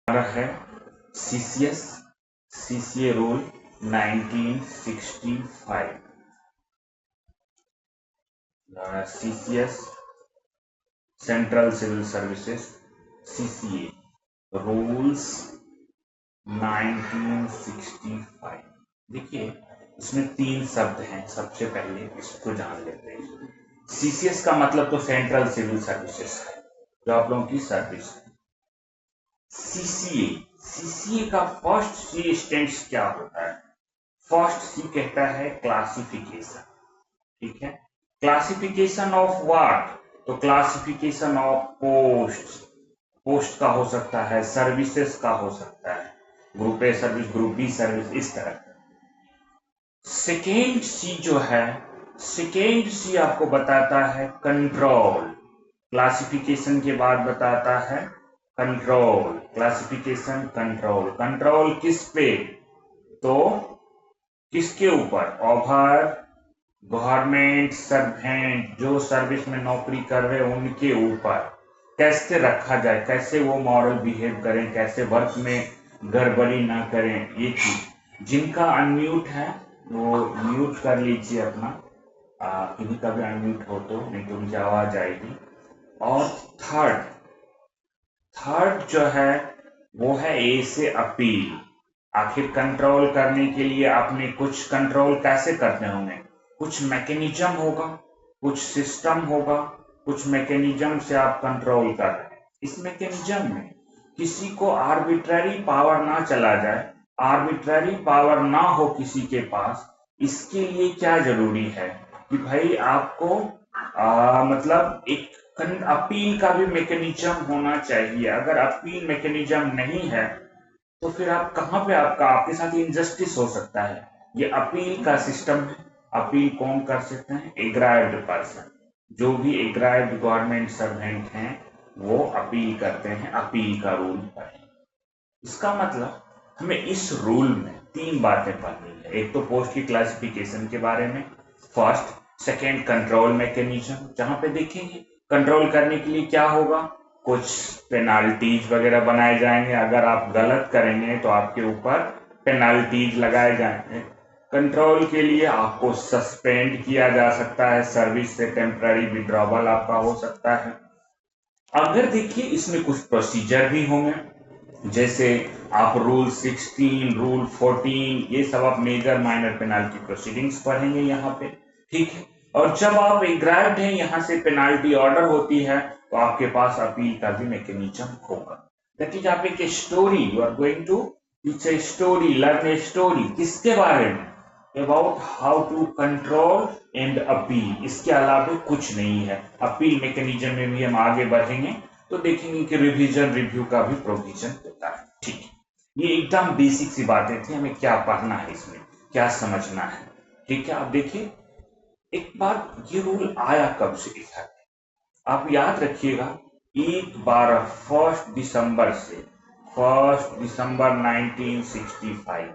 है CCS CCA rule 1965। CCS central civil services CCA rules 1965। देखिए इसमें 3 शब्द हैं, सबसे पहले इसको जान लेते हैं। सीसीएस का मतलब तो सेंट्रल सिविल सर्विसेज है, जो आप लोगों की सर्विस है। सीसीए सीसीए का फर्स्ट सी स्टैंड्स क्या होता है? फर्स्ट सी कहता है क्लासिफिकेशन, ठीक है। Classification of what? तो क्लासिफिकेशन ऑफ पोस्ट, पोस्ट का हो सकता है, सर्विसेज का हो सकता है, group A service, group B service, इस तरह। सेकेंड सी जो है, सेकेंड सी आपको बताता है कंट्रोल। क्लासिफिकेशन के बाद बताता है कंट्रोल, क्लासिफिकेशन कंट्रोल। कंट्रोल किस पे? तो किसके ऊपर? ओवर गवर्नमेंट सर्वेंट, जो सर्विस में नौकरी कर रहे हैं उनके ऊपर कैसे रखा जाए, कैसे वो मॉरल बिहेव करें, कैसे वर्क में गड़बड़ी ना करें, ये चीज। जिनका अनम्यूट है वो म्यूट कर लीजिए अपना, किसी का भी अनम्यूट हो तो, नहीं तो उनकी आवाज आएगी। और थर्ड, थर्ड जो है वो है ए से अपील। आखिर कंट्रोल करने के लिए आपने कुछ कंट्रोल कैसे करते होंगे, कुछ मैकेनिज्म होगा, कुछ सिस्टम होगा, कुछ मैकेनिज्म से आप कंट्रोल कर रहे हैं। इस मैकेनिज्म में किसी को आर्बिट्ररी पावर ना चला जाए, आर्बिट्ररी पावर ना हो किसी के पास। इसके लिए क्या जरूरी है कि भाई आपको मतलब एक अपील का भी मैकेनिज्म होना चाहिए। अगर अपील मैकेनिज्म नहीं है तो फिर आप कहां पे आपके साथ इनजस्टिस हो सकता है। ये अपील का सिस्टम है। अपील कौन कर सकते हैं? एग्राइव्ड पर्सन, जो भी एग्राइव्ड गवर्नमेंट सर्वेंट हैं वो अपील करते हैं। अपील का रूल पढ़ें। इसका मतलब हमें इस रूल में 3 बातें पढ़नी है। एक तो पोस्ट की क्लासिफिकेशन के बारे में, फर्स्ट। सेकेंड, कंट्रोल मैकेनिज्म, जहां पे देखेंगे कंट्रोल करने के लिए क्या होगा, कुछ पेनाल्टीज वगैरह बनाए जाएंगे। अगर आप गलत करेंगे तो आपके ऊपर पेनाल्टीज लगाए जाएंगे। कंट्रोल के लिए आपको सस्पेंड किया जा सकता है, सर्विस से टेम्पररी विड्रॉवल आपका हो सकता है। अगर देखिए इसमें कुछ प्रोसीजर भी होंगे, जैसे आप रूल 16, रूल 14, ये सब आप मेजर माइनर पेनाल्टी प्रोसीडिंग्स पढ़ेंगे यहाँ पे, ठीक है। और जब आप एग्राइव्ड हैं, यहाँ से पेनाल्टी ऑर्डर होती है, तो आपके पास अपील का भी मैकेनिज्म होगा। दैट इज आप एक story, you are going to teach a story, learn a story. किसके बारे में? About how to control and appeal. इसके अलावा कुछ नहीं है। अपील मैकेनिज्म में भी हम आगे बढ़ेंगे तो देखेंगे कि रिवीजन रिव्यू का भी प्रोविजन होता है, ठीक है। ये एकदम बेसिक सी बातें थी, हमें क्या पढ़ना है, इसमें क्या समझना है, ठीक है। आप देखिए एक बार, ये रूल आया कब से लिखा है, आप याद रखिएगा। एक बार 1 दिसंबर से, 1 दिसंबर 1965।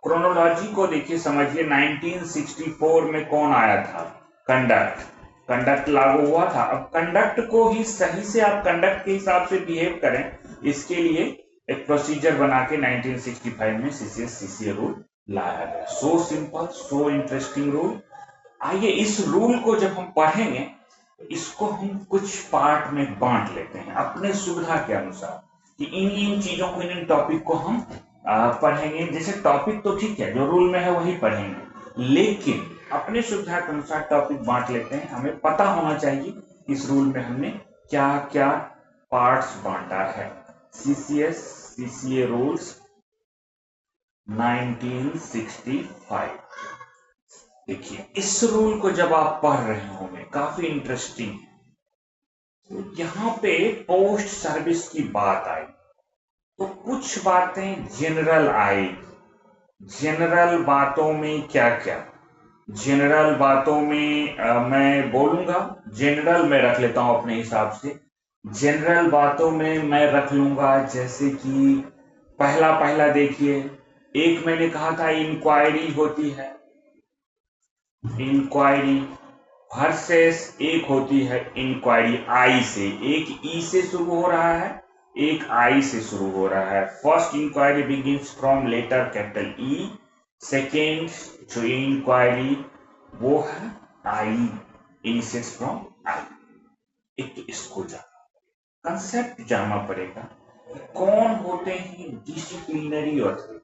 क्रोनोलॉजी को देखिए, समझिए 1964 में कौन आया था? कंडक्ट, कंडक्ट लागू हुआ था। अब कंडक्ट को ही सही से आप कंडक्ट के हिसाब से बिहेव करें, इसके लिए एक प्रोसीजर बना के 1965 में सीसीएस सीसीए रूल लाया गया। So simple, so interesting rule. आइए इस रूल को जब हम पढ़ेंगे, इसको हम कुछ पार्ट में बांट लेते हैं अपने सुविधा के अनुसार, कि इन इन चीजों को, इन टॉपिक को हम पढ़ेंगे। जैसे टॉपिक तो ठीक है, जो रूल में है वही पढ़ेंगे, लेकिन अपने सुविधा के अनुसार टॉपिक बांट लेते हैं। हमें पता होना चाहिए इस रूल में हमने क्या क्या पार्ट्स बांटा है। CCS CCA rules 1965। देखिए इस रूल को जब आप पढ़ रहे होंगे, काफी इंटरेस्टिंग है। तो यहाँ पे पोस्ट सर्विस की बात आई तो कुछ बातें जनरल आई। जनरल बातों में क्या क्या? जनरल बातों में मैं बोलूंगा, जनरल में रख लेता हूं अपने हिसाब से। जनरल बातों में मैं रख लूंगा जैसे कि पहला पहला देखिए, एक मैंने कहा था इंक्वायरी होती है, इंक्वायरी वर्सेस एक होती है इंक्वायरी आई से, एक ई से शुरू हो रहा है एक आई से शुरू हो रहा है। First inquiry begins from letter capital E, second जो इंक्वायरी वो है आई, इनिशिएट्स फ्रॉम आई। एक तो इसको जाना, कंसेप्ट जानना पड़ेगा। कौन होते हैं डिसिप्लिनरी ऑथोरिटी?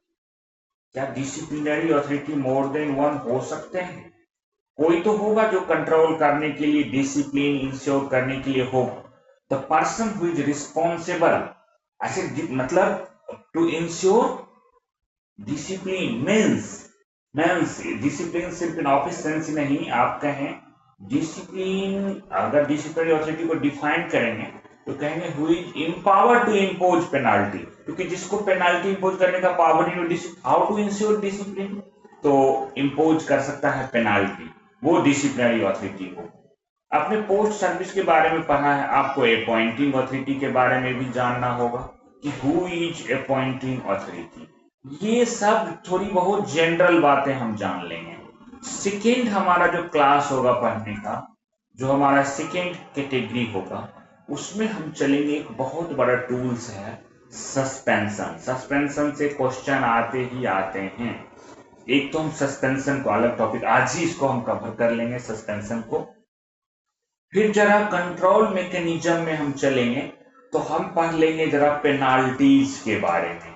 क्या डिसिप्लिनरी ऑथोरिटी मोर देन वन हो सकते हैं? कोई तो होगा जो कंट्रोल करने के लिए, डिसिप्लिन इंश्योर करने के लिए हो। The person who is responsible, ऐसे मतलब to ensure discipline means discipline सिर्फ इन ऑफिस सेंस नहीं, आप कहें डिसिप्लिन, अगर डिसिप्लिनरी ऑथोरिटी को डिफाइन करेंगे तो कहेंगे who is empowered to impose penalty, क्योंकि जिसको पेनाल्टी इम्पोज करने का पावर नहीं हो, हाउ टू इंश्योर डिसिप्लिन, तो इम्पोज कर सकता है पेनाल्टी, वो डिसिप्लिनरी ऑथोरिटी हो। आपने पोस्ट सर्विस के बारे में पढ़ा है, आपको अपॉइंटिंग ऑथोरिटी के बारे में भी जानना होगा कि हु इज अपॉइंटिंग ऑथोरिटी। ये सब थोड़ी बहुत जनरल बातें हम जान लेंगे। सेकेंड हमारा जो क्लास होगा पढ़ने का, जो हमारा सेकेंड कैटेगरी होगा, उसमें हम चलेंगे, एक बहुत बड़ा टूल्स है सस्पेंशन। सस्पेंशन से क्वेश्चन आते ही आते हैं। एक तो हम सस्पेंशन को अलग टॉपिक, आज ही इसको हम कवर कर लेंगे सस्पेंशन को। फिर जरा कंट्रोल मैकेनिज्म में हम चलेंगे तो हम पढ़ लेंगे जरा पेनाल्टीज के बारे में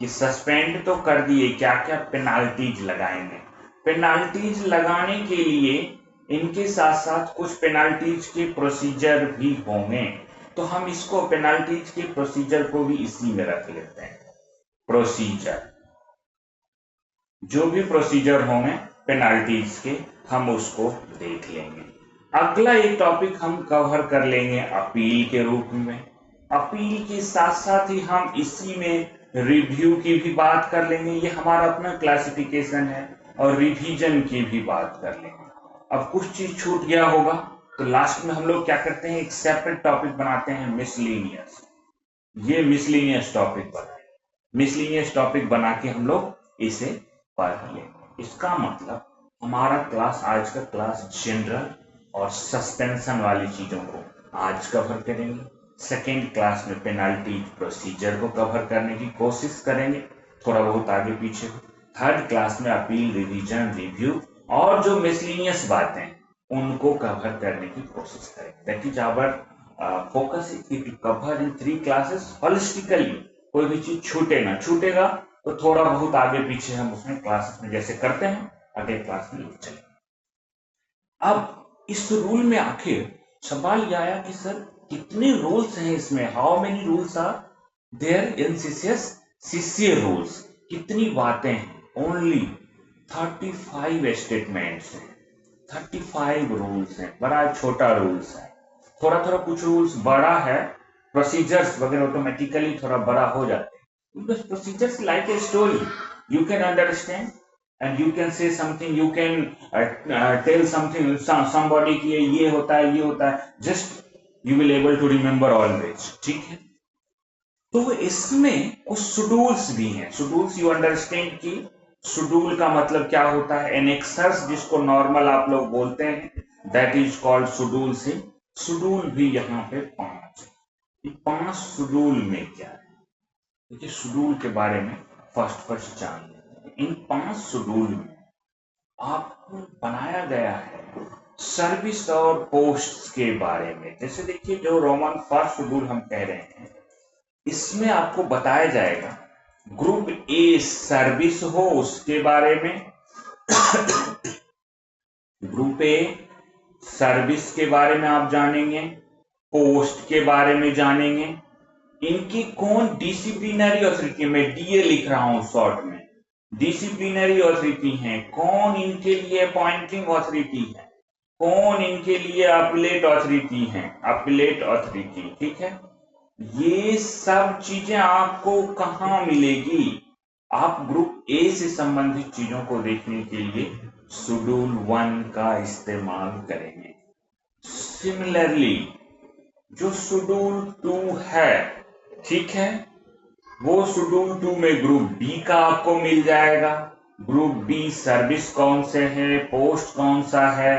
कि सस्पेंड तो कर दिए, क्या क्या पेनाल्टीज लगाएंगे। पेनाल्टीज लगाने के लिए इनके साथ साथ कुछ पेनाल्टीज के प्रोसीजर भी होंगे, तो हम इसको पेनाल्टीज के प्रोसीजर को भी इसी में रख लेते हैं। प्रोसीजर, जो भी प्रोसीजर होंगे पेनाल्टीज के, हम उसको देख लेंगे। अगला एक टॉपिक हम कवर कर लेंगे अपील के रूप में। अपील के साथ साथ ही हम इसी में रिव्यू की भी बात कर लेंगे, ये हमारा अपना क्लासिफिकेशन है, और रिवीजन की भी बात कर लेंगे। अब कुछ चीज छूट गया होगा तो लास्ट में हम लोग क्या करते हैं, एक सेपरेट टॉपिक बनाते हैं मिसलेनियस। ये मिसलेनियस टॉपिक मिसलेनियस टॉपिक बना के हम लोग इसे पढ़ लेंगे। इसका मतलब हमारा क्लास, आज का क्लास जनरल और सस्पेंशन वाली चीजों को आज कवर करेंगे। सेकेंड क्लास में पेनाल्टी प्रोसीजर को कवर करने की कोशिश करेंगे, थोड़ा बहुत आगे पीछे। थर्ड क्लास में अपील, रिवीजन, रिव्यू और जो मिसलेनियस बातें उनको कवर करने की कोशिश करेंगे। That is our focus to cover in 3 classes holistically. कोई भी चीज छूटे ना, छूटेगा तो थोड़ा बहुत आगे पीछे हम उसमें क्लासेस में जैसे करते हैं अगले क्लास में लेके चलेंगे। अब इस रूल में आखिर सवाल यह आया कि सर कितने रूल्स हैं इसमें, how many rules are there in CCA rules, कितनी बातें हैं? ओनली 35 स्टेटमेंट्स हैं, 35 रूल्स हैं। बड़ा छोटा रूल्स है, थोड़ा थोड़ा कुछ रूल्स बड़ा है, प्रोसीजर्स वगैरह ऑटोमेटिकली थोड़ा बड़ा हो जाते हैं, because procedures like a story, you can understand and you can say something, you can tell something somebody कि ये होता है, ये होता है, just you will able to remember always, ठीक है। तो इसमें कुछ शेड्यूल्स भी हैं। शेड्यूल्स यू अंडरस्टैंड कि शेड्यूल का मतलब क्या होता है, एनेक्सर्स जिसको नॉर्मल आप लोग बोलते हैं, दैट इज कॉल्ड शेड्यूल। से शेड्यूल भी यहाँ पे 5 है। 5 शेड्यूल में क्या है, देखिए शेड्यूल के बारे में फर्स्ट जान लें। इन 5 शेड्यूल में आपको बनाया गया है सर्विस और पोस्ट के बारे में। जैसे देखिए जो रोमन फर्स्ट शेड्यूल हम कह रहे हैं, इसमें आपको बताया जाएगा ग्रुप ए सर्विस हो उसके बारे में, ग्रुप ए सर्विस के बारे में आप जानेंगे, पोस्ट के बारे में जानेंगे, इनकी कौन डिसिप्लिनरी ऑथोरिटी, मैं डीए लिख रहा हूं शॉर्ट में, डिसिप्लिनरी ऑथोरिटी है, कौन इनके लिए अपॉइंटिंग ऑथोरिटी है, कौन इनके लिए अपीलेट ऑथोरिटी है, अपीलेट ऑथोरिटी, ठीक है। ये सब चीजें आपको कहां मिलेगी, आप ग्रुप ए से संबंधित चीजों को देखने के लिए शेड्यूल 1 का इस्तेमाल करेंगे। सिमिलरली जो शेड्यूल 2 है, ठीक है, वो शेड्यूल 2 में ग्रुप बी का आपको मिल जाएगा। ग्रुप बी सर्विस कौन से है, पोस्ट कौन सा है,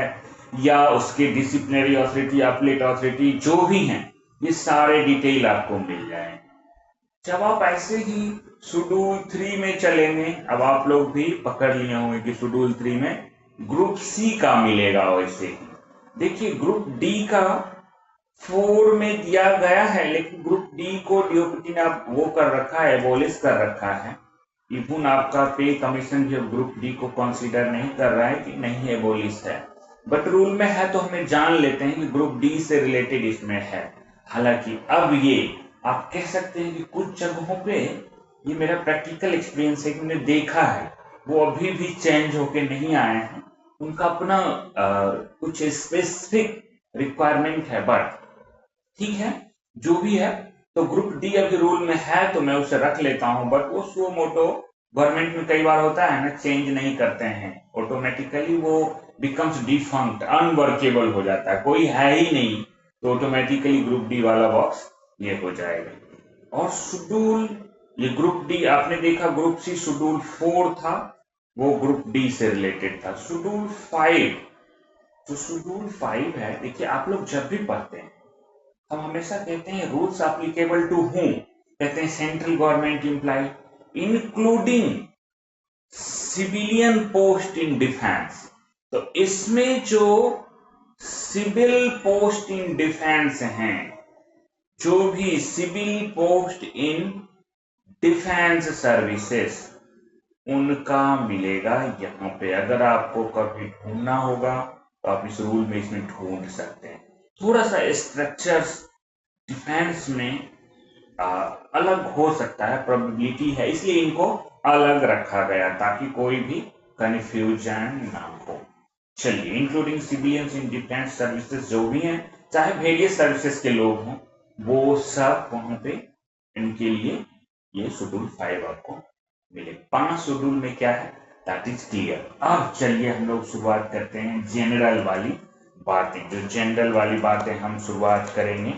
या उसके डिसिप्लिनरी ऑथोरिटी, अपीलेट ऑथोरिटी जो भी हैं, ये सारे डिटेल आपको मिल जाएंगे। जब आप ऐसे ही शेड्यूल 3 में चलेंगे, अब आप लोग भी पकड़ लिए होंगे कि शेड्यूल 3 में ग्रुप सी का मिलेगा। वैसे ही देखिए ग्रुप डी का 4 में दिया गया है, लेकिन ग्रुप डी को डीओपीटी ने आप वो कर रखा है, एबोलिश कर रखा है। इवन आपका पे कमीशन भी अब ग्रुप डी को कंसीडर नहीं कर रहा है कि नहीं एबोलिश है, बट रूल में है तो हमें जान लेते हैं कि ग्रुप डी से रिलेटेड इसमें है। हालांकि अब ये आप कह सकते हैं कि कुछ जगहों पे ये मेरा प्रैक्टिकल एक्सपीरियंस है कि मैंने देखा है वो अभी भी चेंज होके नहीं आए हैं, उनका अपना कुछ स्पेसिफिक रिक्वायरमेंट है। बट ठीक है, जो भी है, तो ग्रुप डी अभी रूल में है तो मैं उसे रख लेता हूं। बट वो सो मोटो गवर्नमेंट में कई बार होता है ना, चेंज नहीं करते हैं, ऑटोमेटिकली वो बिकम्स डिफंक्ट, अनवर्केबल हो जाता है, कोई है ही नहीं, तो ऑटोमेटिकली ग्रुप डी वाला बॉक्स ये हो जाएगा। और शेड्यूल, ये ग्रुप डी आपने देखा, ग्रुप सी शेड्यूल 4 था, वो ग्रुप डी से रिलेटेड था। शेड्यूल 5, जो शेड्यूल 5 है, देखिए आप लोग जब भी पढ़ते हैं हम हमेशा कहते हैं रूल्स एप्लीकेबल टू हूम, कहते हैं central government employ including civilian post in defence. तो इसमें जो सिविल पोस्ट इन डिफेंस हैं, जो भी civil post in defence services, उनका मिलेगा यहाँ पे। अगर आपको कभी ढूंढना होगा तो आप इस रूल में इसमें ढूंढ सकते हैं। थोड़ा सा स्ट्रक्चर्स डिफेंस में अलग हो सकता है, प्रोबेबिलिटी है, इसलिए इनको अलग रखा गया ताकि कोई भी कंफ्यूजन ना हो। चलिए, इंक्लूडिंग सिविलियंस इन डिफेंस सर्विसेज, जो भी हैं, चाहे वेरियस सर्विसेज के लोग हों, वो सब वहां पे इनके लिए ये शेड्यूल 5 आपको मिले। 5 शेड्यूल में क्या है, दैट इज क्लियर। अब चलिए हम लोग शुरुआत करते हैं जनरल वाली बातें। जो जनरल वाली बातें हम शुरुआत करेंगे,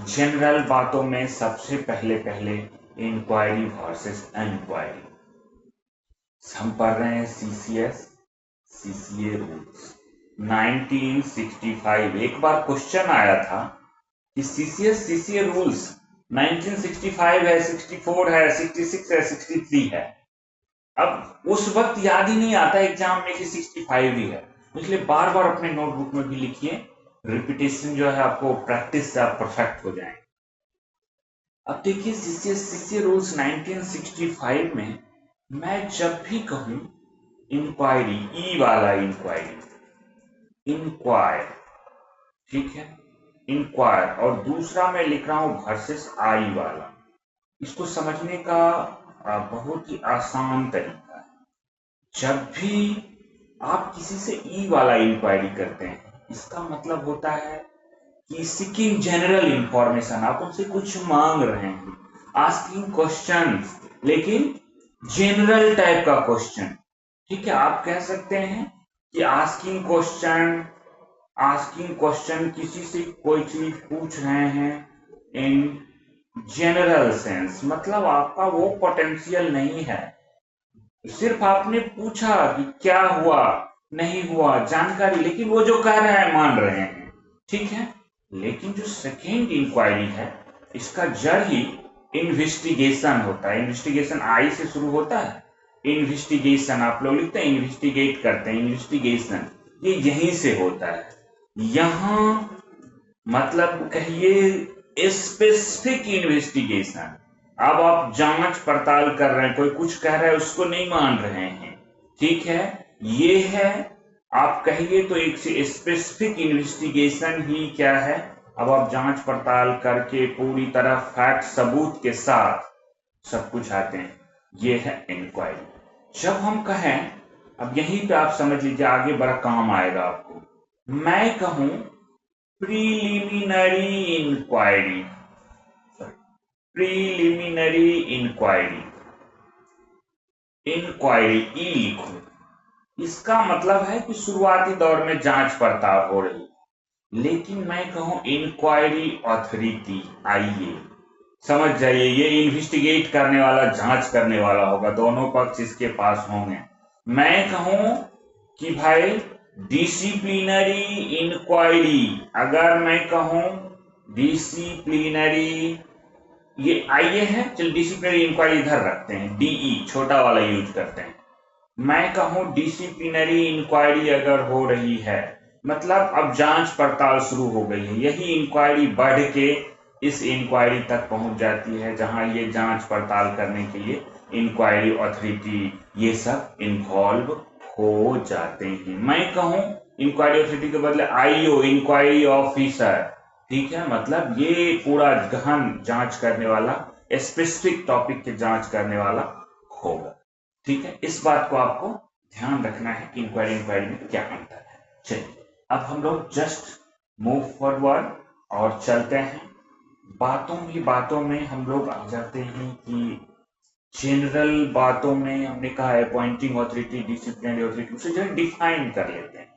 जनरल बातों में सबसे पहले इंक्वायरी वर्सेस इंक्वायरी। हम पढ़ रहे हैं सीसीएस सीसीए रूल्स 1965। एक बार क्वेश्चन आया था कि सीसीएस सीसीए रूल्स 1965 है, 64 है, 66 है, 63 है। अब उस वक्त याद ही नहीं आता एग्जाम में कि 65 ही है, इसलिए बार बार अपने नोटबुक में भी लिखिए, रिपीटेशन जो है आपको प्रैक्टिस से आप परफेक्ट हो जाएंगे। अब देखिए सीसीए रूल्स 1965 में मैं जब भी कहूं इंक्वायरी, ई वाला इंक्वायरी, इंक्वायर, ठीक है, इंक्वायर, और दूसरा मैं लिख रहा हूं वर्सेस आई वाला। इसको समझने का बहुत ही आसान तरीका है। जब भी आप किसी से ई वाला इंक्वायरी करते हैं, इसका मतलब होता है कि सीकिंग जनरल इंफॉर्मेशन, आप उनसे कुछ मांग रहे हैं, आस्किंग क्वेश्चंस, लेकिन जनरल टाइप का क्वेश्चन। ठीक है, आप कह सकते हैं कि आस्किंग क्वेश्चन किसी से कोई चीज पूछ रहे हैं इन जनरल सेंस, मतलब आपका वो पोटेंशियल नहीं है, सिर्फ आपने पूछा कि क्या हुआ नहीं हुआ, जानकारी, लेकिन वो जो कह रहे हैं मान रहे हैं, ठीक है। लेकिन जो सेकेंड इंक्वायरी है, इसका जड़ ही इन्वेस्टिगेशन होता है। इन्वेस्टिगेशन आई से शुरू होता है, इन्वेस्टिगेशन आप लोग लिखते हैं, इन्वेस्टिगेट करते हैं, इन्वेस्टिगेशन ये यहीं से होता है। यहां मतलब कहिए स्पेसिफिक इन्वेस्टिगेशन। अब आप जांच पड़ताल कर रहे हैं, कोई कुछ कह रहा है उसको नहीं मान रहे हैं, ठीक है, ये है, आप कहिए तो एक स्पेसिफिक इन्वेस्टिगेशन ही क्या है। अब आप जांच पड़ताल करके पूरी तरह फैक्ट सबूत के साथ सब कुछ आते हैं, ये है इंक्वायरी। जब हम कहें, अब यहीं पे आप समझ लीजिए, आगे बड़ा काम आएगा आपको, मैं कहूं preliminary inquiry, preliminary inquiry, inquiry E लिखो, इसका मतलब है कि शुरुआती दौर में जांच पड़ताल हो रही। लेकिन मैं कहूं इंक्वायरी अथॉरिटी, आइए समझ जाइए, ये इन्वेस्टिगेट करने वाला, जांच करने वाला होगा, दोनों पक्ष इसके पास होंगे। मैं कहूं कि भाई डिसिप्लिनरी इंक्वायरी, अगर मैं कहूं डिसिप्लिनरी ये आईए है, चल डिसिप्लिनरी इंक्वायरी इधर रखते हैं, डीई छोटा वाला यूज करते हैं। मैं कहूं डिसिप्लिनरी इंक्वायरी अगर हो रही है मतलब अब जांच पड़ताल शुरू हो गई है, यही इंक्वायरी बढ़ के इस इंक्वायरी तक पहुंच जाती है जहां ये जांच पड़ताल करने के लिए इंक्वायरी अथॉरिटी ये सब इन्वॉल्व हो जाते हैं। मैं कहूं इंक्वायरी अथॉरिटी के बदले आईओ, इंक्वायरी ऑफिसर, ठीक है, मतलब ये पूरा गहन जांच करने वाला, स्पेसिफिक टॉपिक के जांच करने वाला होगा। ठीक है, इस बात को आपको ध्यान रखना है कि इंक्वायरी में क्या अंतर है। चलिए अब हम लोग जस्ट मूव फॉरवर्ड और चलते हैं बातों में हम लोग आ जाते हैं कि जनरल बातों में हमने कहा अपॉइंटिंग अथॉरिटी, डिसिप्लिनरी अथॉरिटी, उसे जो है डिफाइन कर लेते हैं।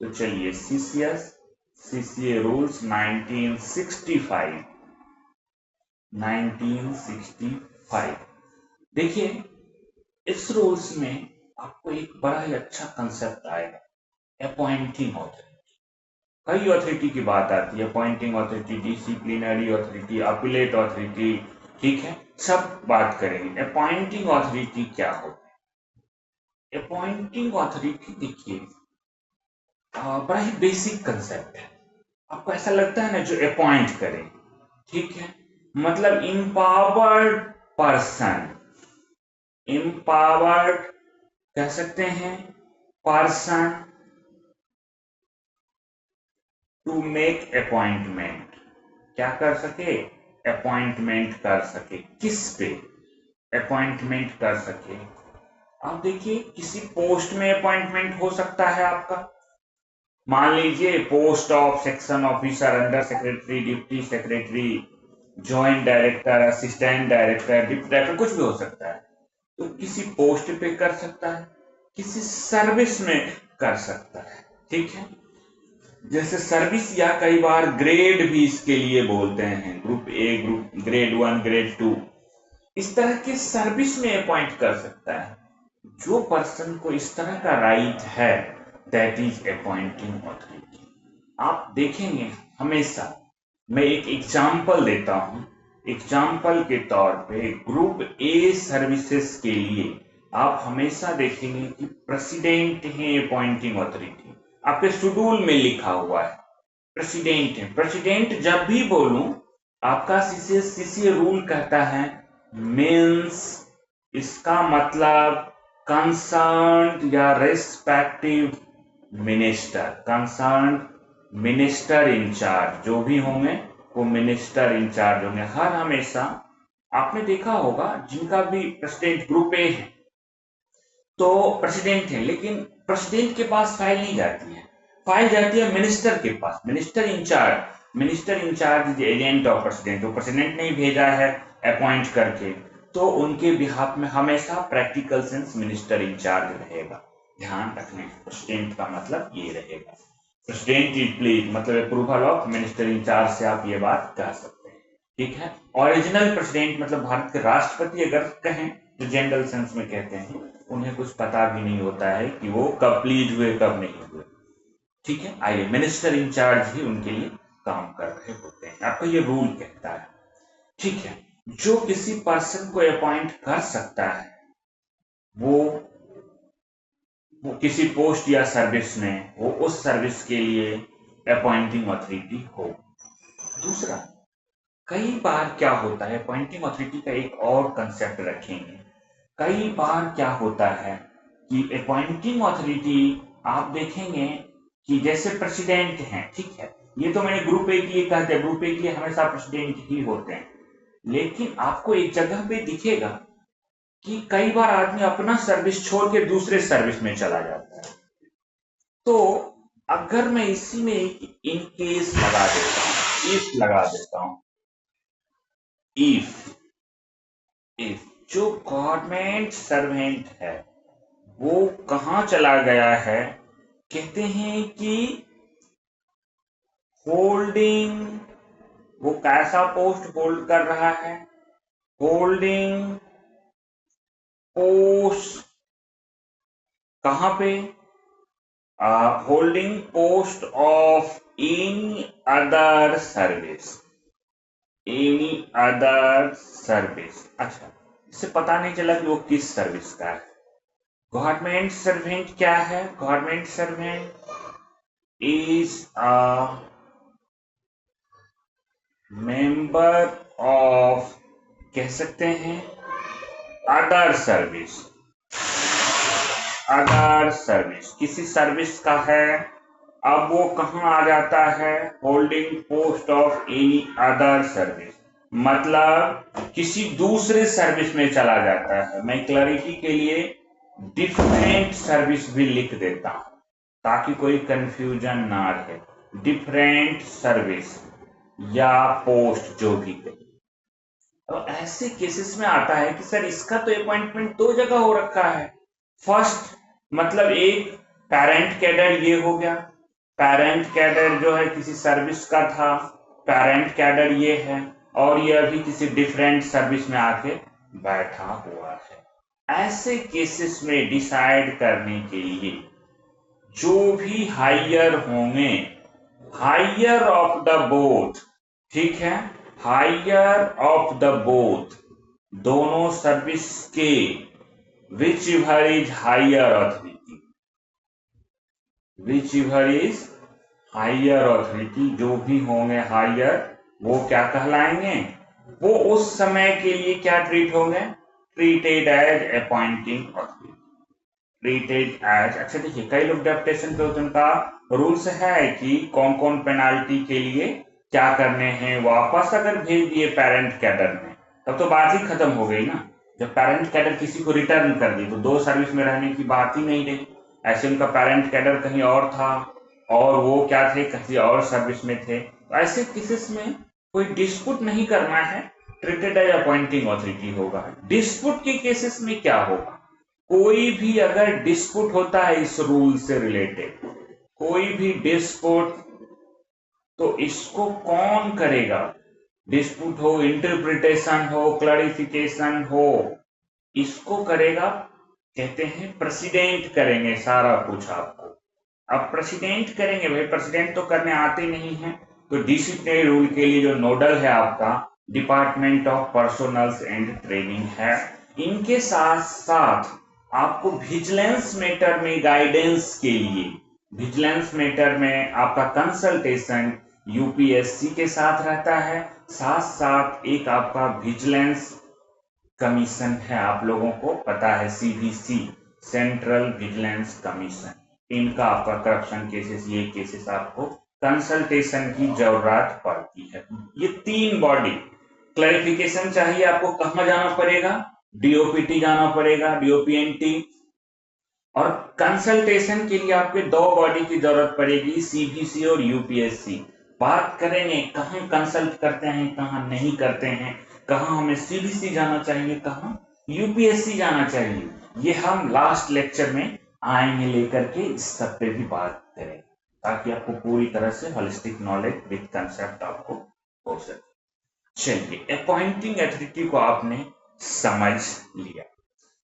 तो चलिए सीसीए रूल्स 1965। देखिए इस रूल्स में आपको एक बड़ा ही अच्छा कंसेप्ट आएगा, अपॉइंटिंग अथॉरिटी। कई अथॉरिटी की बात आती है, appointing authority, disciplinary authority, appellate authority, ठीक है, सब बात करेंगे। अपॉइंटिंग अथॉरिटी क्या होता है? अपॉइंटिंग अथॉरिटी देखिए बड़ा ही बेसिक कंसेप्ट है। आपको ऐसा लगता है ना जो अपॉइंट करे, ठीक है, मतलब इम्पावर्ड पर्सन, इम्पावर्ड कह सकते हैं पर्सन टू मेक अपॉइंटमेंट, क्या कर सके? अपॉइंटमेंट कर सके। किस पे अपॉइंटमेंट कर सके? आप देखिए किसी पोस्ट में अपॉइंटमेंट हो सकता है आपका, मान लीजिए post of section officer, under secretary, deputy secretary, joint director, assistant director, deputy director, कुछ भी हो सकता है। तो किसी पोस्ट पे कर सकता है, किसी सर्विस में कर सकता है, ठीक है, जैसे सर्विस, या कई बार ग्रेड भी इसके लिए बोलते हैं, group A, group grade 1, grade 2, इस तरह के सर्विस में अपॉइंट कर सकता है। जो पर्सन को इस तरह का राइट है दैट इज अपॉइंटिंग अथॉरिटी। आप देखेंगे हमेशा, मैं एक एग्जाम्पल देता हूं, एग्जाम्पल के तौर पे ग्रुप ए सर्विसेज के लिए आप हमेशा देखेंगे कि प्रेसिडेंट है अपॉइंटिंग अथॉरिटी, आपके शेड्यूल में लिखा हुआ है प्रेसिडेंट है। प्रेसिडेंट जब भी बोलूं आपका सीसीए रूल कहता है मीन्स, इसका मतलब कंसर्न या respective minister, concern minister incharge, जो भी होंगे वो मिनिस्टर इंचार्ज होंगे। हर हमेशा आपने देखा होगा जिनका भी प्रेसिडेंट ग्रुप ए है तो प्रेसिडेंट है, लेकिन प्रेसिडेंट के पास फाइल नहीं जाती है, फाइल जाती है मिनिस्टर के पास, minister incharge. Minister incharge is agent of president, तो प्रेसिडेंट ने भेजा है अपॉइंट करके, तो उनके बिहाफ में हमेशा प्रैक्टिकल सेंस मिनिस्टर इंचार्ज रहेगा। ध्यान रखने, प्रेसिडेंट का मतलब ये रहेगा, प्रेसिडेंट इज प्लीज मतलब अप्रूवल ऑफ मिनिस्टर इंचार्ज से आप ये बात कह सकते हैं, ठीक है। ओरिजिनल प्रेसिडेंट मतलब भारत के राष्ट्रपति अगर कहें तो जनरल सेंस में कहते हैं, उन्हें कुछ पता भी नहीं होता है कि वो कब प्लीज हुए कब नहीं हुए, ठीक है। आइए, मिनिस्टर इंचार्ज ही उनके लिए काम कर रहे होते हैं, आपको ये रूल कहता है, ठीक है। जो किसी पर्सन को अपॉइंट कर सकता है वो किसी पोस्ट या सर्विस में वो उस सर्विस के लिए अपॉइंटिंग अथॉरिटी हो। दूसरा, कई बार क्या होता है, अपॉइंटिंग अथॉरिटी का एक और कंसेप्ट रखेंगे, कई बार क्या होता है कि अपॉइंटिंग अथॉरिटी आप देखेंगे कि जैसे प्रेसिडेंट हैं, ठीक है, ये तो मैंने ग्रुप ए के लिए कहते हैं, ग्रुप ए के लिए हमेशा प्रेसिडेंट ही होते हैं, लेकिन आपको एक जगह पे दिखेगा कि कई बार आदमी अपना सर्विस छोड़ के दूसरे सर्विस में चला जाता है। तो अगर मैं इसी में एक इन केस लगा देता हूं, इफ लगा देता हूं, इफ जो गवर्नमेंट सर्वेंट है वो कहां चला गया है, कहते हैं कि होल्डिंग, वो कैसा पोस्ट होल्ड कर रहा है, होल्डिंग पोस्ट, कहां पे, holding post of in other service, any other service. अच्छा, इससे पता नहीं चला कि वो किस सर्विस का है। गवर्नमेंट सर्वेंट क्या है? Government servant is a member of, कह सकते हैं, अदर सर्विस। अदर सर्विस किसी सर्विस का है, अब वो कहाँ आ जाता है? Holding post of any other service, मतलब किसी दूसरे सर्विस में चला जाता है। मैं क्लैरिटी के लिए डिफरेंट सर्विस भी लिख देता हूं ताकि कोई कंफ्यूजन ना रहे। डिफरेंट सर्विस या पोस्ट जो भी कहे। तो ऐसे केसेस में आता है कि सर इसका तो अपॉइंटमेंट दो जगह हो रखा है। फर्स्ट मतलब एक पेरेंट कैडर ये हो गया, पेरेंट कैडर जो है किसी सर्विस का था, पेरेंट कैडर ये है, और ये अभी किसी डिफरेंट सर्विस में आके बैठा हुआ है। ऐसे केसेस में डिसाइड करने के लिए जो भी हायर होंगे, हायर ऑफ द बोथ, ठीक है, हायर ऑफ द बोथ, दोनों सर्विस के, whichever is higher authority, whichever is higher authority, जो भी होंगे हायर, वो क्या कहलाएंगे? वो उस समय के लिए क्या ट्रीट होंगे? Treated as appointing authority, treated as. अच्छा देखिए, कई लोग डेप्टेशन पे उनका रूल्स है कि कौन कौन पेनाल्टी के लिए क्या करने हैं। वापस अगर भेज दिए पेरेंट कैडर में तब तो बात ही खत्म हो गई ना। जब पेरेंट कैडर किसी को रिटर्न कर दी तो दो सर्विस में रहने की बात ही नहीं रही। ऐसे उनका पेरेंट कैडर कहीं और था और वो क्या थे, किसी और सर्विस में थे। तो ऐसे केसेस में कोई डिस्प्यूट नहीं करना है, ट्रीटेड एज अपॉइंटिंग ऑथोरिटी होगा। डिस्प्यूट के केसेस में क्या होगा? कोई भी अगर डिस्प्यूट होता है इस रूल से रिलेटेड, कोई भी डिस्प्यूट, तो इसको कौन करेगा? डिस्प्यूट हो, इंटरप्रिटेशन हो, क्लैरिफिकेशन हो, इसको करेगा, कहते हैं प्रेसिडेंट करेंगे सारा कुछ आपको। अब प्रेसिडेंट करेंगे, भाई प्रेसिडेंट तो करने आते नहीं है, तो डिसिप्लिनरी रूल के लिए जो नोडल है आपका department of personnels and training है। इनके साथ साथ आपको विजिलेंस मैटर में गाइडेंस के लिए, विजिलेंस मैटर में आपका कंसल्टेशन यूपीएससी के साथ रहता है। साथ साथ एक आपका विजिलेंस कमीशन है, आप लोगों को पता है, सीवीसी, सेंट्रल विजिलेंस कमीशन। इनका आपका करप्शन केसेस, ये केसेस आपको कंसल्टेशन की जरूरत पड़ती है। ये तीन बॉडी, क्लैरिफिकेशन चाहिए आपको, कहां जाना पड़ेगा? डीओपीटी जाना पड़ेगा, डीओपीएनटी। और कंसल्टेशन के लिए आपके दो बॉडी की जरूरत पड़ेगी, सीबीसी और यूपीएससी। बात करेंगे कहां कंसल्ट करते हैं, कहां नहीं करते हैं, कहां हमें सीबीसी जाना चाहिए, कहां यूपीएससी जाना चाहिए, ये हम लास्ट लेक्चर में आएंगे लेकर के, इस सब पे भी बात करेंगे ताकि आपको पूरी तरह से होलिस्टिक नॉलेज विद कंसेप्ट आपको हो सके। चलिए, अपॉइंटिंग अथॉरिटी को आपने समझ लिया।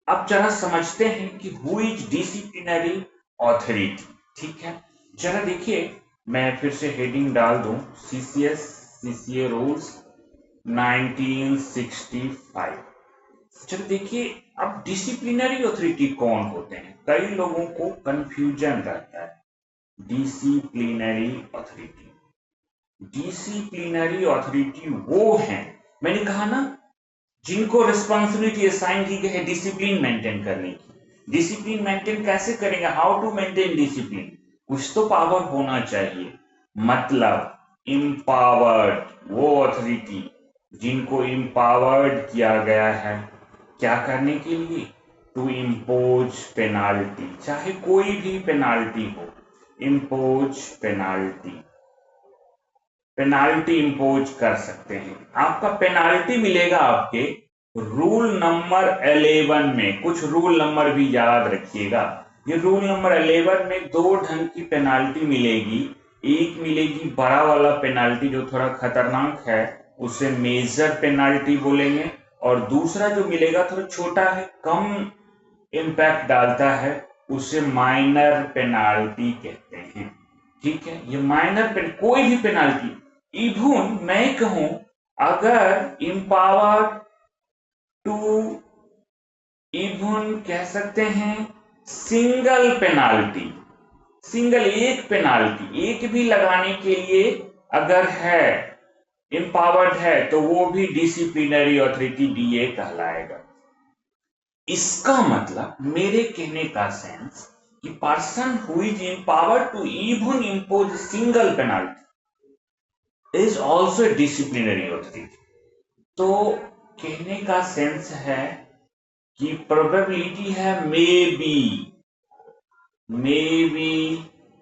अब जरा समझते हैं कि हु इज डिसिप्लिनरी ऑथोरिटी। ठीक है, जरा देखिए, मैं फिर से हेडिंग डाल दूं, सीसीएस सीसीए रूल्स 1965। चलो देखिए, अब डिसिप्लिनरी ऑथोरिटी कौन होते हैं? कई लोगों को कंफ्यूजन रहता है। डिसिप्लिनरी ऑथोरिटी, डिसिप्लिनरी ऑथोरिटी वो हैं, मैंने कहा ना, जिनको रिस्पॉन्सिबिलिटी असाइन की गई है डिसिप्लिन मेंटेन करने की। डिसिप्लिन मेंटेन कैसे करेंगे? How to maintain discipline? कुछ तो पावर होना चाहिए, मतलब इम्पावर्ड वो अथॉरिटी जिनको इम्पावर्ड किया गया है, क्या करने के लिए? टू इम्पोज पेनाल्टी, चाहे कोई भी पेनाल्टी हो, इम्पोज पेनाल्टी, पेनाल्टी इंपोज कर सकते हैं। आपका पेनाल्टी मिलेगा आपके रूल नंबर 11 में। कुछ रूल नंबर भी याद रखिएगा। ये रूल नंबर 11 में दो ढंग की पेनाल्टी मिलेगी। एक मिलेगी बड़ा वाला पेनाल्टी जो थोड़ा खतरनाक है, उसे मेजर पेनाल्टी बोलेंगे, और दूसरा जो मिलेगा थोड़ा छोटा है, कम इम्पैक्ट डालता है, उसे माइनर पेनाल्टी कहते हैं। ठीक है, ये माइनर कोई भी पेनाल्टी, इवन मैं कहूं अगर empower टू इवन कह सकते हैं सिंगल पेनाल्टी, सिंगल एक पेनाल्टी एक भी लगाने के लिए अगर है, एम्पावर्ड है, तो वो भी डिसिप्लिनरी अथॉरिटी डीए कहलाएगा। इसका मतलब मेरे कहने का सेंस कि person who is empowered to even impose single penalty is also disciplinary authority. तो कहने का सेंस है कि प्रोबेबिलिटी है may be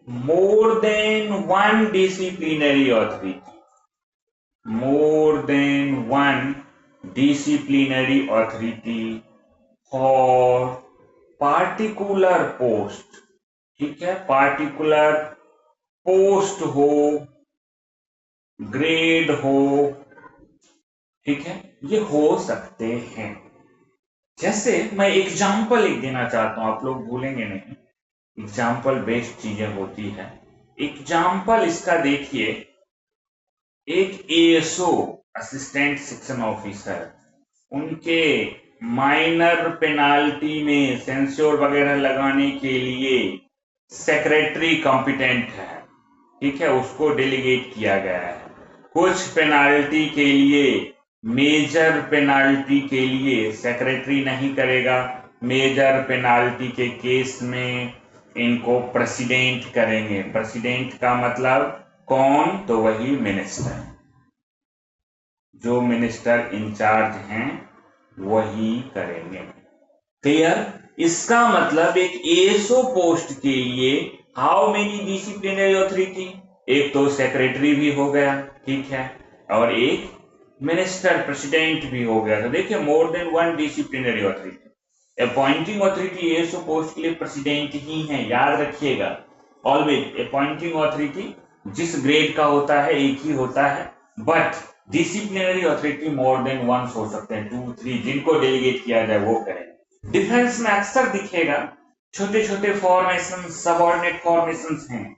more than one disciplinary authority, more than one disciplinary authority for particular post. ठीक है, particular post हो, grade हो, ठीक है, ये हो सकते हैं। जैसे मैं एग्जाम्पल एक देना चाहता हूं, आप लोग भूलेंगे नहीं, एग्जाम्पल बेस्ड चीजें होती है। एग्जाम्पल इसका देखिए, एक एएसओ असिस्टेंट सेक्शन ऑफिसर, उनके माइनर पेनाल्टी में सेंसोर वगैरह लगाने के लिए सेक्रेटरी कॉम्पिटेंट है, ठीक है, उसको डेलीगेट किया गया है। कुछ पेनाल्टी के लिए, मेजर पेनाल्टी के लिए सेक्रेटरी नहीं करेगा, मेजर पेनाल्टी के केस में इनको प्रेसिडेंट करेंगे। प्रेसिडेंट का मतलब कौन, तो वही मिनिस्टर, जो मिनिस्टर इंचार्ज हैं वही करेंगे। क्लियर? इसका मतलब एक एएसओ पोस्ट के लिए हाउ मेनी डिसिप्लिनरी अथॉरिटी, एक तो सेक्रेटरी भी हो गया, ठीक है, और एक मिनिस्टर प्रेसिडेंट भी हो गया। तो देखिए more than one disciplinary authority. Appointing authority ASO post के लिए प्रेसिडेंट ही है, याद रखिएगा ऑलवेज। अपॉइंटिंग अथॉरिटी जिस ग्रेड का होता है एक ही होता है, but disciplinary authority more than once हो सकते हैं, 2, 3, जिनको डेलीगेट किया जाए वो करें। डिफेंस में अक्सर दिखेगा छोटे छोटे फॉर्मेशन, सबऑर्डिनेट फॉर्मेशन हैं,